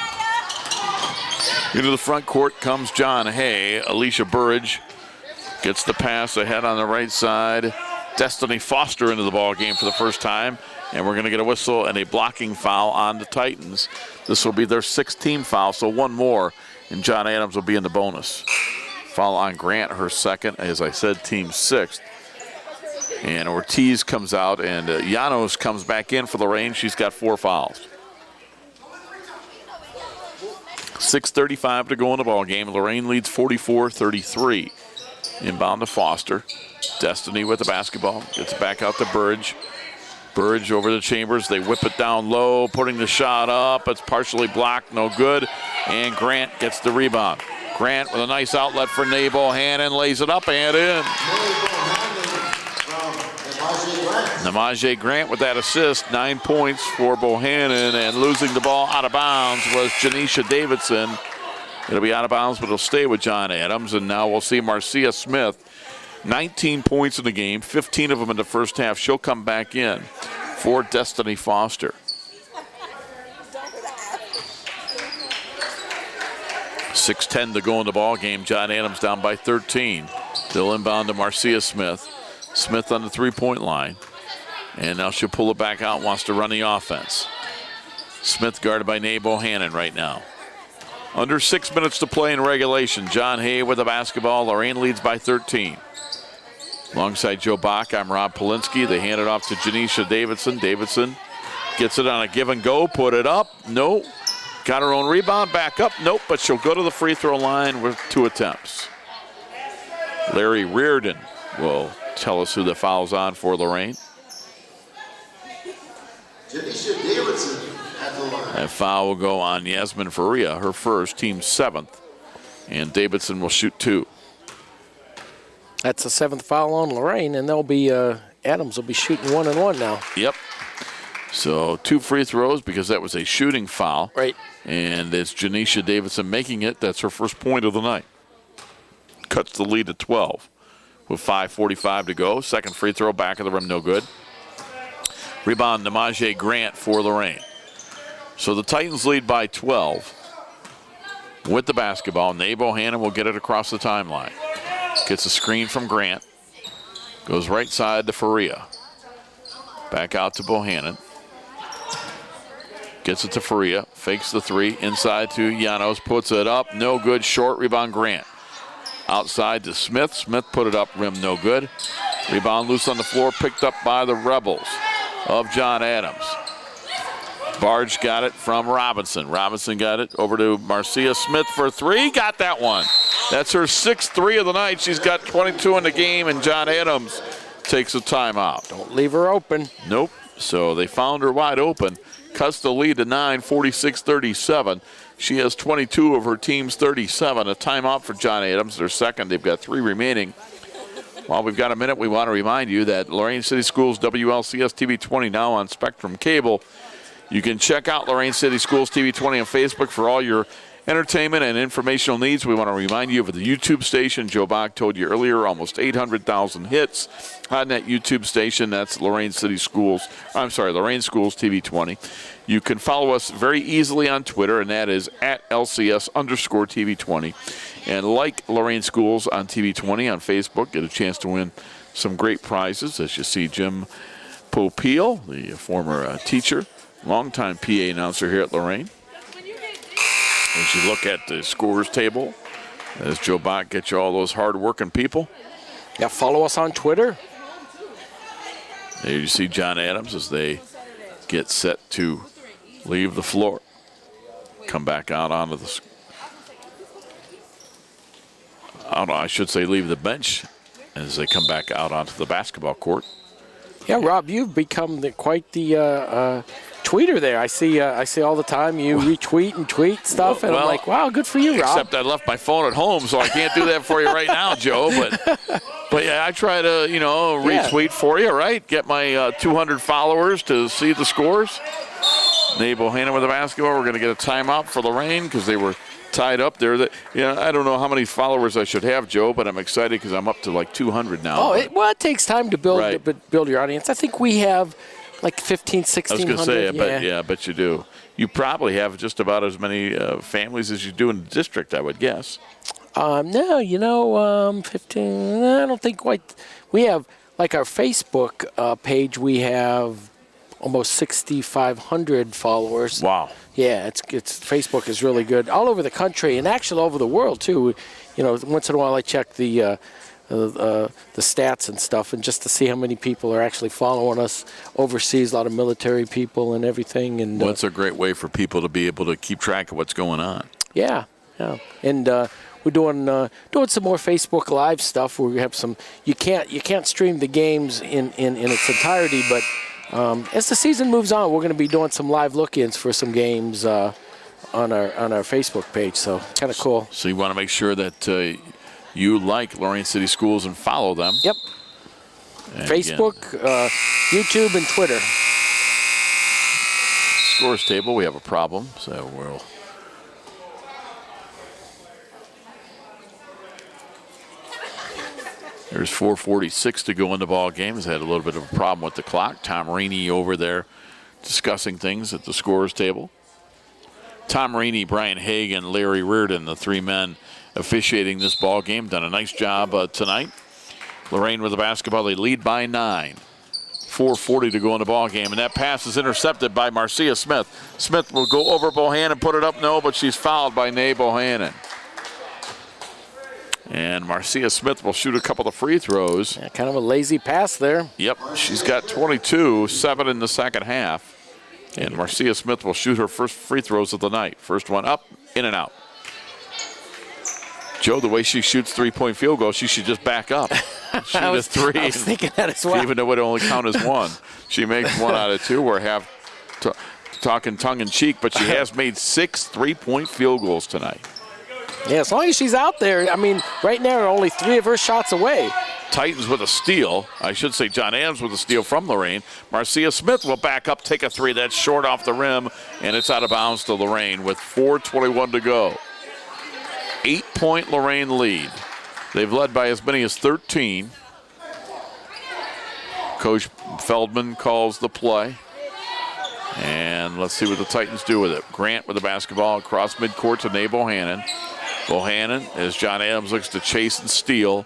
Into the front court comes John Hay. Alicia Burridge gets the pass ahead on the right side. Destiny Foster into the ball game for the first time. And we're going to get a whistle and a blocking foul on the Titans. This will be their 6th team foul, so one more, and John Adams will be in the bonus. Foul on Grant, her 2nd, as I said, team 6th. And Ortiz comes out, and Llanos comes back in for Lorain. She's got 4 fouls. 6:35 to go in the ball game. Lorain leads 44-33. Inbound to Foster. Destiny with the basketball. Gets it back out to Burridge. Burridge over to Chambers. They whip it down low, putting the shot up. It's partially blocked, no good. And Grant gets the rebound. Grant with a nice outlet for Nay Bohannon, lays it up and in. Namaje Grant with that assist. 9 points for Bohannon, and losing the ball out of bounds was Janisha Davidson. It'll be out of bounds, but it'll stay with John Adams. And now we'll see Marcia Smith. 19 points in the game, 15 of them in the first half. She'll come back in for Destiny Foster. 6:10 to go in the ball game. John Adams down by 13. They'll inbound to Marcia Smith. Smith on the 3-point line. And now she'll pull it back out, wants to run the offense. Smith guarded by Nay Bohannon right now. Under 6 minutes to play in regulation. John Hay with the basketball. Lorain leads by 13. Alongside Joe Bach, I'm Rob Polinsky. They hand it off to Janisha Davidson. Davidson gets it on a give and go, put it up. No. Got her own rebound, back up. Nope, but she'll go to the free throw line with 2 attempts. Larry Reardon will tell us who the foul's on for Lorain. Janisha Davidson at the line. That foul will go on Yasmin Faria, her first, team 7th. And Davidson will shoot 2. That's the 7th foul on Lorain, and they'll be Adams will be shooting 1 and 1 now. Yep. So 2 free throws because that was a shooting foul. Right. And it's Janisha Davidson making it. That's her first point of the night. Cuts the lead to 12 with 5:45 to go. Second free throw, back of the rim, no good. Rebound, Namaje Grant for Lorain. So the Titans lead by 12 with the basketball. Nay Bohannon will get it across the timeline. Gets a screen from Grant. Goes right side to Faria. Back out to Bohannon. Gets it to Faria. Fakes the 3. Inside to Llanos. Puts it up. No good. Short rebound Grant. Outside to Smith. Smith put it up. Rim no good. Rebound loose on the floor. Picked up by the Rebels of John Adams. Barge got it from Robinson. Robinson got it over to Marcia Smith for 3. Got that one. That's her 6th 3 of the night. She's got 22 in the game, and John Adams takes a timeout. Don't leave her open. Nope. So they found her wide open. Cuts the lead to 9, 46-37. She has 22 of her team's 37. A timeout for John Adams, their 2nd. They've got 3 remaining. While we've got a minute, we want to remind you that Lorain City Schools WLCS TV 20 now on Spectrum Cable. You can check out Lorain City Schools TV 20 on Facebook for all your entertainment and informational needs. We want to remind you of the YouTube station. Joe Bach told you earlier, almost 800,000 hits on that YouTube station. That's Lorain Schools TV 20. You can follow us very easily on Twitter, and that is at LCS_TV 20. And like Lorain Schools on TV 20 on Facebook, get a chance to win some great prizes. As you see, Jim Popeil, the former teacher, longtime PA announcer here at Lorain. As you look at the scores table, as Joe Bach gets you all those hard-working people. Yeah, follow us on Twitter. There you see John Adams as they get set to leave the floor. Come back out onto the, I should say leave the bench as they come back out onto the basketball court. Yeah, Rob, you've become quite the tweeter there. I see all the time you retweet and tweet stuff, and I'm like, wow, good for you, Rob. Except I left my phone at home, so I can't do that for you right now, Joe. But yeah, I try to, retweet for you, right? Get my 200 followers to see the scores. Nate Bohannon with the basketball. We're going to get a timeout for Lorain because they were tied up there. I don't know how many followers I should have, Joe, but I'm excited because I'm up to like 200 now. Oh, it takes time to build your audience. I think we have like 1,500, 1,600. I was going to say, I bet you do. You probably have just about as many families as you do in the district, I would guess. No, 15. I don't think quite. We have, like our Facebook page, we have almost 6,500 followers. Wow. Yeah, it's Facebook is really good all over the country and actually all over the world too. Once in a while I check the stats and stuff, and just to see how many people are actually following us overseas. A lot of military people and everything. And well, it's a great way for people to be able to keep track of what's going on. Yeah. And we're doing some more Facebook Live stuff. Where we have some. You can't stream the games in its entirety, but as the season moves on, we're going to be doing some live look-ins for some games on our Facebook page. So kind of cool. So you want to make sure that you like Lorain City Schools and follow them. Yep. And Facebook, YouTube, and Twitter. Scores table, we have a problem, so we'll. There's 4:46 to go in the ball game. Has had a little bit of a problem with the clock. Tom Rainey over there discussing things at the scores table. Tom Rainey, Brian Hagan, Larry Reardon, the three men officiating this ball game, done a nice job tonight. Lorain with the basketball. They lead by 9. 4:40 to go in the ball game, and that pass is intercepted by Marcia Smith. Smith will go over Bohannon, put it up, no, but she's fouled by Nay Bohannon. And Marcia Smith will shoot a couple of free throws. Yeah, kind of a lazy pass there. Yep, she's got 22, 7 in the second half. And Marcia Smith will shoot her first free throws of the night. First one up, in and out. Joe, the way she shoots three-point field goals, she should just back up. Shoot a three. I was thinking that as well. Even though it only count as one. She makes 1 out of 2. We're talking tongue-in-cheek, but she has made 6 three-point field goals tonight. Yeah, as long as she's out there. I mean, right now, only 3 of her shots away. Titans with a steal. I should say John Adams with a steal from Lorain. Marcia Smith will back up, take a 3. That's short off the rim, and it's out of bounds to Lorain with 4:21 to go. 8-point Lorain lead. They've led by as many as 13. Coach Feldman calls the play. And let's see what the Titans do with it. Grant with the basketball across midcourt to Nay Bohannon. Bohannon, as John Adams looks to chase and steal.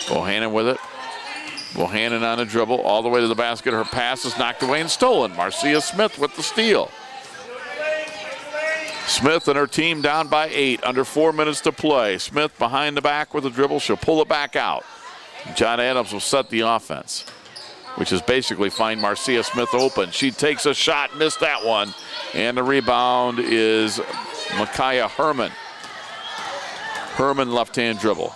Bohannon with it. Bohannon on a dribble all the way to the basket. Her pass is knocked away and stolen. Marcia Smith with the steal. Smith and her team down by 8, under 4 minutes to play. Smith behind the back with a dribble. She'll pull it back out. John Adams will set the offense, which is basically find Marcia Smith open. She takes a shot, missed that one. And the rebound is Micaiah Herman. Herman left-hand dribble.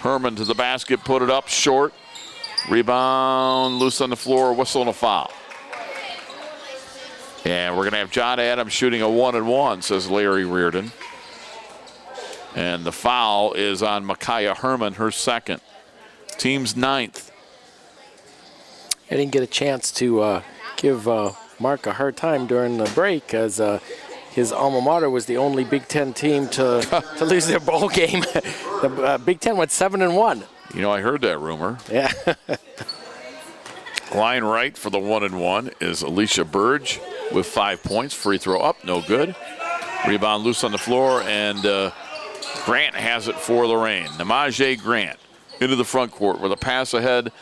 Herman to the basket, put it up short. Rebound, loose on the floor, whistle and a foul. And we're going to have John Adams shooting a 1-and-1, says Larry Reardon. And the foul is on Micaiah Herman, her second. Team's 9th. I didn't get a chance to give Mark a hard time during the break, as his alma mater was the only Big Ten team to lose their bowl game. The Big Ten went 7-1. You know, I heard that rumor. Yeah. Line right for the 1-and-1 is Alicia Burge with 5 points. Free throw up, no good. Rebound loose on the floor, and Grant has it for Lorain. Namaje Grant into the front court with a pass ahead.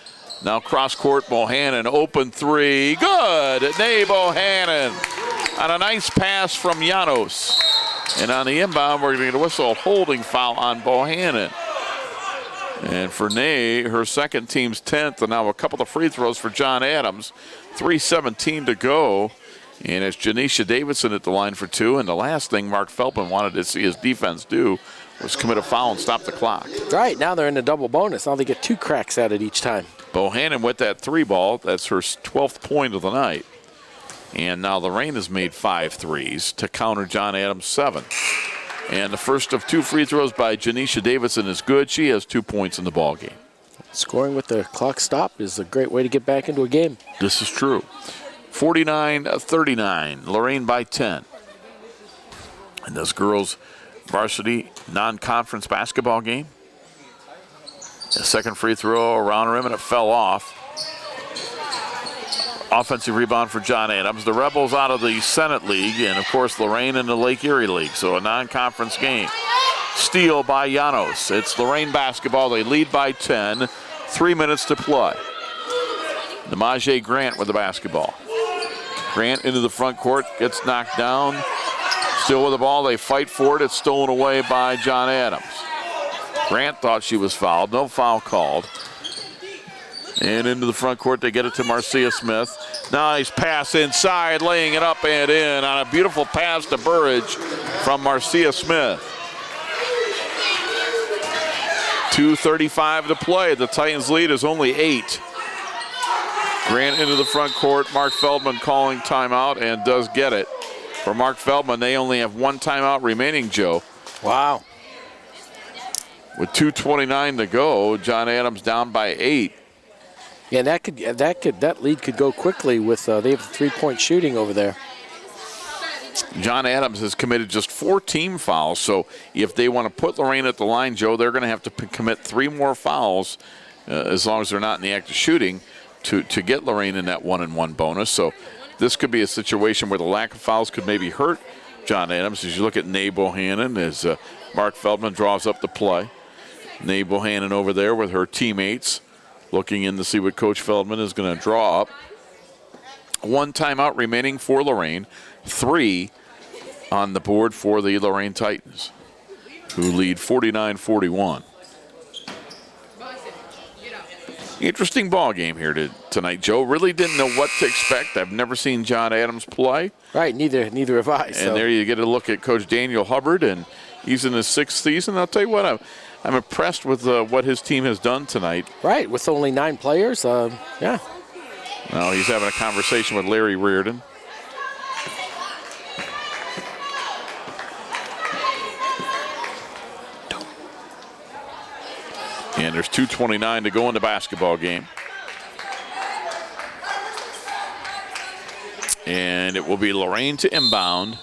Now cross court, Bohannon, open 3. Good! Nay Bohannon on a nice pass from Janos. And on the inbound, we're going to get a whistle, holding foul on Bohannon. And for Nay, her second, team's 10th, and now a couple of free throws for John Adams. 3:17 to go. And it's Janisha Davidson at the line for 2. And the last thing Mark Feldman wanted to see his defense do was commit a foul and stop the clock. Right, now they're in a double bonus. Now they get 2 cracks at it each time. Bohannon with that 3 ball. That's her 12th point of the night. And now Lorain has made 5 threes to counter John Adams' 7. And the first of 2 free throws by Janisha Davidson is good. She has 2 points in the ball game. Scoring with the clock stopped is a great way to get back into a game. This is true. 49-39, Lorain by 10. And this girls' varsity non-conference basketball game. A second free throw around rim and it fell off. Offensive rebound for John Adams. The Rebels out of the Senate League and, of course, Lorain in the Lake Erie League, so a non-conference game. Steal by Llanos. It's Lorain basketball. They lead by 10. 3 minutes to play. Namaje Grant with the basketball. Grant into the front court, gets knocked down. Still with the ball, they fight for it. It's stolen away by John Adams. Grant thought she was fouled. No foul called. And into the front court, they get it to Marcia Smith. Nice pass inside, laying it up and in on a beautiful pass to Burridge from Marcia Smith. 2:35 to play. The Titans lead is only 8. Grant into the front court. Mark Feldman calling timeout and does get it. For Mark Feldman, they only have 1 timeout remaining, Joe. Wow. With 2:29 to go, John Adams down by 8. Yeah, that lead could go quickly with they have 3-point shooting over there. John Adams has committed just 4 team fouls, so if they want to put Lorain at the line, Joe, they're going to have to commit 3 more fouls as long as they're not in the act of shooting to get Lorain in that 1-and-1 bonus. So this could be a situation where the lack of fouls could maybe hurt John Adams. As you look at Nay Bohannon as Mark Feldman draws up the play. Nay Bohannon over there with her teammates looking in to see what Coach Feldman is going to draw up. 1 timeout remaining for Lorain. 3 on the board for the Lorain Titans, who lead 49-41. Interesting ball game here tonight, Joe. Really didn't know what to expect. I've never seen John Adams play. Right, neither have I. And there you get a look at Coach Daniel Hubbard, and he's in his 6th season. I'll tell you what, I'm impressed with what his team has done tonight. Right, with only 9 players, yeah. Well, he's having a conversation with Larry Reardon. And there's 2:29 to go in the basketball game. And it will be Lorain to inbound.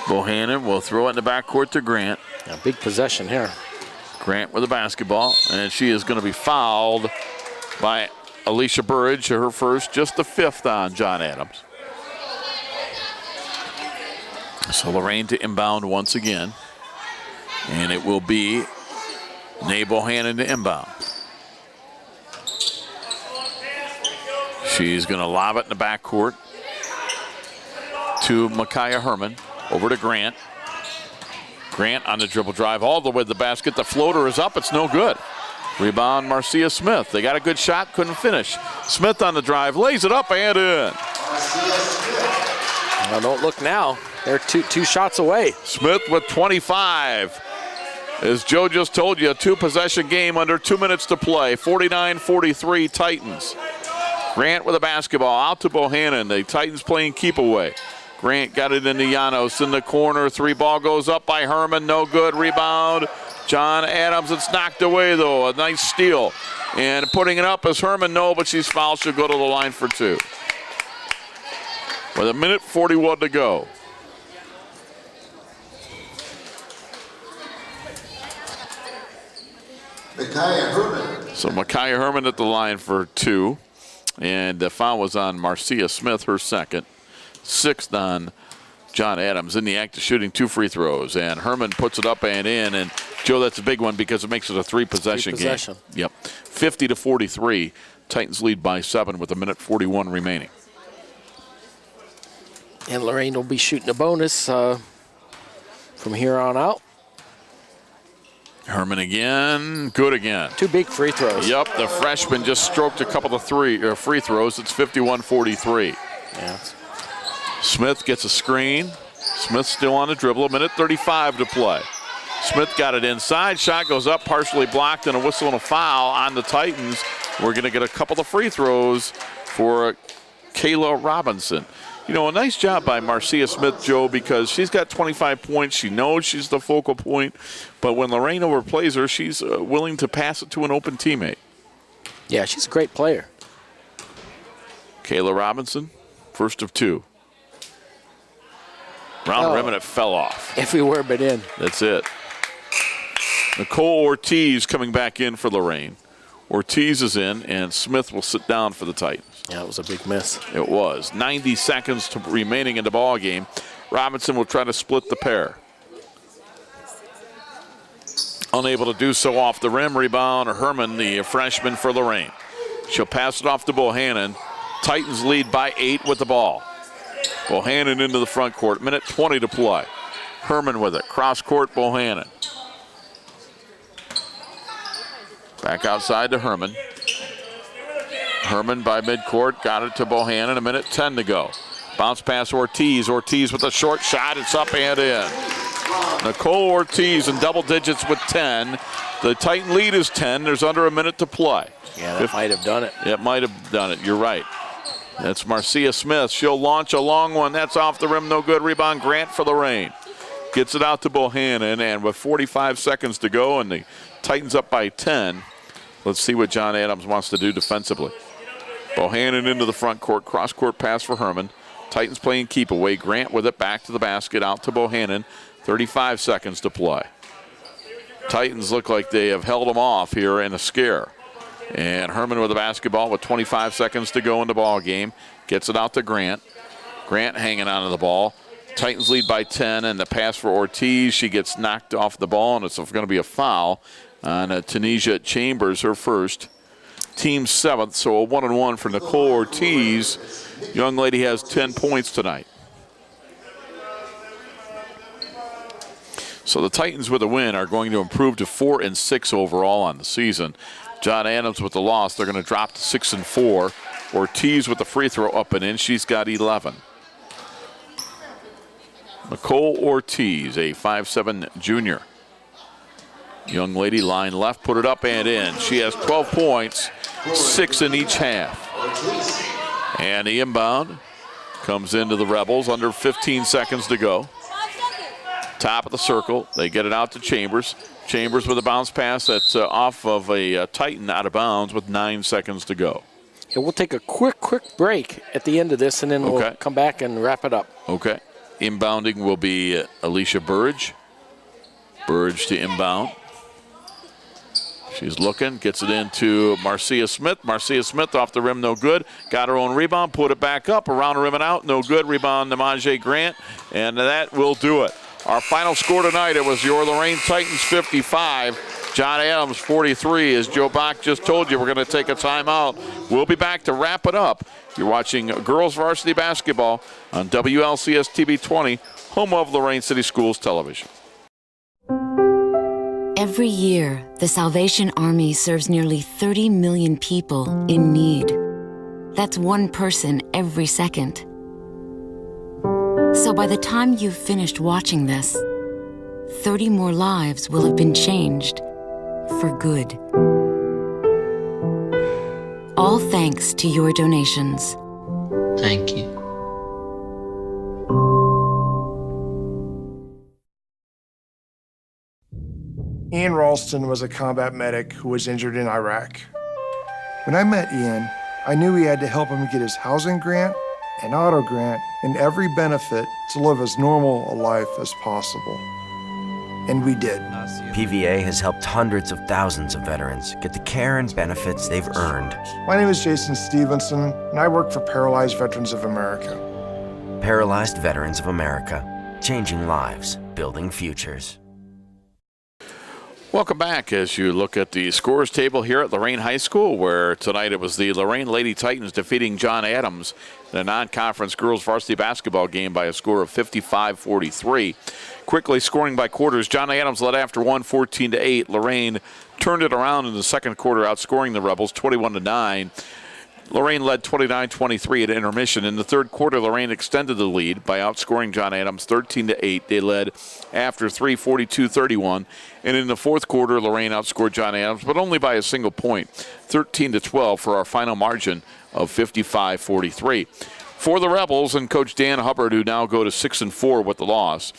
Bohannon will throw it in the backcourt to Grant. A big possession here. Grant with the basketball, and she is going to be fouled by Alicia Burridge, her first, just the 5th on John Adams. So Lorain to inbound once again. And it will be Nay Bohannon to inbound. She's going to lob it in the backcourt to Micaiah Herman. Over to Grant. Grant on the dribble drive all the way to the basket. The floater is up. It's no good. Rebound, Marcia Smith. They got a good shot, couldn't finish. Smith on the drive, lays it up and in. Well, don't look now. They're two shots away. Smith with 25. As Joe just told you, a 2-possession game under 2 minutes to play. 49-43 Titans. Grant with a basketball out to Bohannon. The Titans playing keep away. Grant got it into Llanos in the corner. 3 ball goes up by Herman. No good. Rebound. John Adams. It's knocked away, though. A nice steal. And putting it up is Herman. No, but she's fouled. She'll go to the line for 2. With 1:41 to go. Micaiah Herman. So Micaiah Herman at the line for 2. And the foul was on Marcia Smith, her 2nd. 6th on John Adams in the act of shooting 2 free throws. And Herman puts it up and in. And, Joe, that's a big one because it makes it a 3-possession game. Yep. 50-43. Titans lead by 7 with 1:41 remaining. And Lorain will be shooting a bonus from here on out. Herman again, good again. 2 big free throws. Yep, the freshman just stroked a couple of free throws. It's 51-43. Yeah. Smith gets a screen. Smith still on the dribble, a minute 35 to play. Smith got it inside, shot goes up, partially blocked, and a whistle and a foul on the Titans. We're going to get a couple of free throws for Kayla Robinson. You know, a nice job by Marcia Smith, Joe, because she's got 25 points. She knows she's the focal point, but when Lorain overplays her, she's willing to pass it to an open teammate. Yeah, she's a great player. Kayla Robinson, first of two. Round rim and it fell off. Everywhere but in. That's it. Nicole Ortiz coming back in for Lorain. Ortiz is in, and Smith will sit down for the Titans. Yeah, it was a big miss. It was. 90 seconds remaining in the ball game. Robinson will try to split the pair. Unable to do so off the rim. Rebound, Herman, the freshman for Lorain. She'll pass it off to Bohannon. Titans lead by 8 with the ball. Bohannon into the front court. Minute 20 to play. Herman with it. Cross court, Bohannon. Back outside to Herman. Herman by midcourt, got it to Bohannon, a minute 10 to go. Bounce pass Ortiz. Ortiz with a short shot, it's up and in. Nicole Ortiz in double digits with 10. The Titan lead is 10, there's under a minute to play. Yeah, that might have done it. It might have done it, you're right. That's Marcia Smith, she'll launch a long one, that's off the rim, no good. Rebound Grant for Lorain. Gets it out to Bohannon, and with 45 seconds to go and the Titans up by 10, let's see what John Adams wants to do defensively. Bohannon into the front court, cross-court pass for Herman. Titans playing keep away. Grant with it, back to the basket, out to Bohannon. 35 seconds to play. Titans look like they have held them off here in a scare. And Herman with the basketball with 25 seconds to go in the ball game. Gets it out to Grant. Grant hanging on to the ball. Titans lead by 10, and the pass for Ortiz. She gets knocked off the ball, and it's going to be a foul on Tunisia Chambers, her first. Team 7th, so a 1-and-1 for Nicole Ortiz. Young lady has 10 points tonight. So the Titans with a win are going to improve to 4-6 overall on the season. John Adams with the loss, they're going to drop to 6-4. Ortiz with the free throw up and in, she's got 11. Nicole Ortiz, a 5'7" junior. Young lady, line left, put it up and in. She has 12 points, 6 in each half. And the inbound comes into the Rebels, under 15 seconds to go. Top of the circle, they get it out to Chambers. Chambers with a bounce pass that's off of a Titan out of bounds with 9 seconds to go. Yeah, we'll take a quick break at the end of this, and then we'll come back and wrap it up. Okay. Inbounding will be Alicia Burge. Burge to inbound. She's looking, gets it into Marcia Smith. Marcia Smith off the rim, no good. Got her own rebound, put it back up, around the rim and out, no good. Rebound Namaje Grant, and that will do it. Our final score tonight, it was your Lorain Titans 55, John Adams 43. As Joe Bach just told you, we're going to take a timeout. We'll be back to wrap it up. You're watching girls varsity basketball on WLCS TV 20, home of Lorain City Schools Television. Every year, the Salvation Army serves nearly 30 million people in need. That's one person every second. So by the time you've finished watching this, 30 more lives will have been changed for good. All thanks to your donations. Thank you. Ian Ralston was a combat medic who was injured in Iraq. When I met Ian, I knew we had to help him get his housing grant and auto grant and every benefit to live as normal a life as possible. And we did. PVA has helped hundreds of thousands of veterans get the care and benefits they've earned. My name is Jason Stevenson, and I work for Paralyzed Veterans of America. Paralyzed Veterans of America, changing lives, building futures. Welcome back as you look at the scores table here at Lorain High School, where tonight it was the Lorain Lady Titans defeating John Adams in a non-conference girls varsity basketball game by a score of 55-43. Quickly scoring by quarters, John Adams led after 1, 14-8. Lorain turned it around in the second quarter, outscoring the Rebels 21-9. Lorain led 29-23 at intermission. In the third quarter, Lorain extended the lead by outscoring John Adams 13-8. They led after 3, 42-31. And in the fourth quarter, Lorain outscored John Adams, but only by a single point, 13-12 for our final margin of 55-43. For the Rebels and Coach Dan Hubbard, who now go to 6-4 with the loss,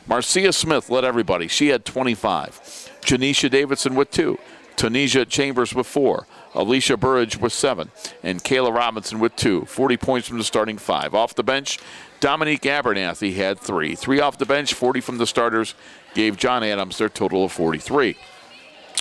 Marcia Smith led everybody. She had 25. Janisha Davidson with 2. Tanisha Chambers with 4. Alicia Burridge with 7. And Kayla Robinson with 2. 40 points from the starting 5. Off the bench, Dominique Abernathy had 3. 3 off the bench, 40 from the starters, gave John Adams their total of 43.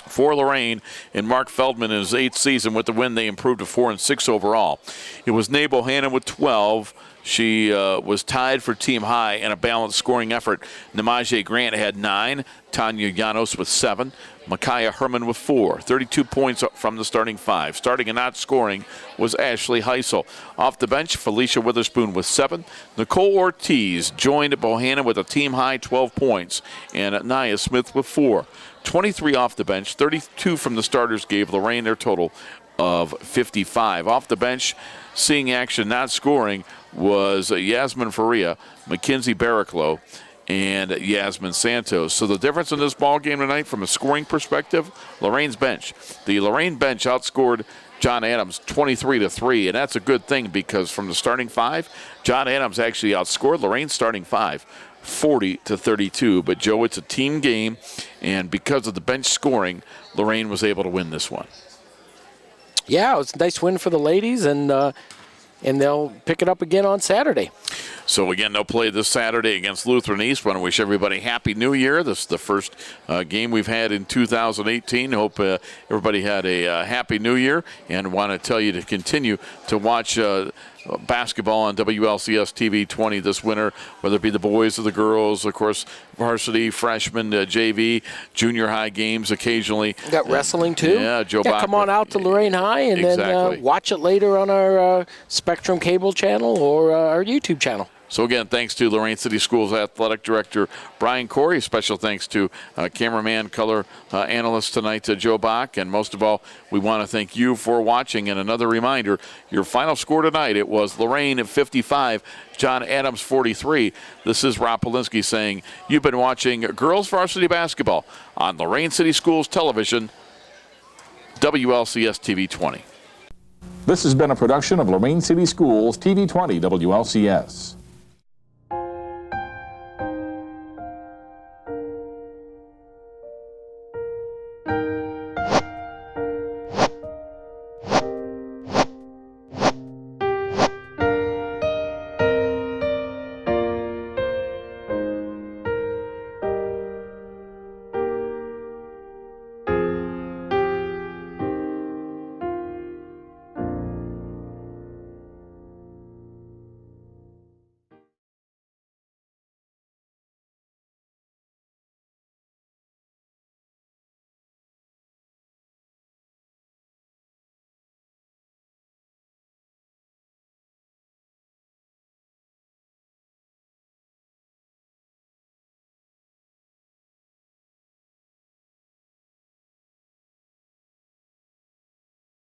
For Lorain and Mark Feldman in his 8th season with the win, they improved to 4-6 overall. It was Nae Bohannon with 12. She was tied for team high in a balanced scoring effort. Namaje Grant had 9. Tanya Llanos with 7. Micaiah Herman with 4. 32 points from the starting 5. Starting and not scoring was Ashley Heisel. Off the bench, Felicia Witherspoon with 7. Nicole Ortiz joined Bohannon with a team high 12 points. And Nia Smith with 4. 23 off the bench. 32 from the starters gave Lorain their total of 55. Off the bench, seeing action, not scoring, was Yasmin Faria, Mackenzie Barraclough, and Yasmin Santos. So the difference in this ball game tonight from a scoring perspective, Lorain's bench. The Lorain bench outscored John Adams 23-3, and that's a good thing because from the starting 5, John Adams actually outscored Lorain's starting 5 40-32. But Joe, it's a team game, and because of the bench scoring, Lorain was able to win this one. Yeah, it was a nice win for the ladies, and they'll pick it up again on Saturday. So, again, they'll play this Saturday against Lutheran East. Want to wish everybody Happy New Year. This is the first game we've had in 2018. Hope everybody had a Happy New Year, and want to tell you to continue to watch basketball on WLCS TV 20 this winter, whether it be the boys or the girls, of course, varsity, freshman, JV, junior high games occasionally. Got wrestling too. Yeah, Joe. Yeah, come on out to Lorain High and then watch it later on our Spectrum cable channel or our YouTube channel. So, again, thanks to Lorain City Schools Athletic Director Brian Corey. Special thanks to cameraman, color analyst tonight, Joe Bach. And most of all, we want to thank you for watching. And another reminder, your final score tonight, it was Lorain at 55, John Adams 43. This is Rob Polinsky saying you've been watching girls varsity basketball on Lorain City Schools Television, WLCS TV 20. This has been a production of Lorain City Schools TV 20 WLCS.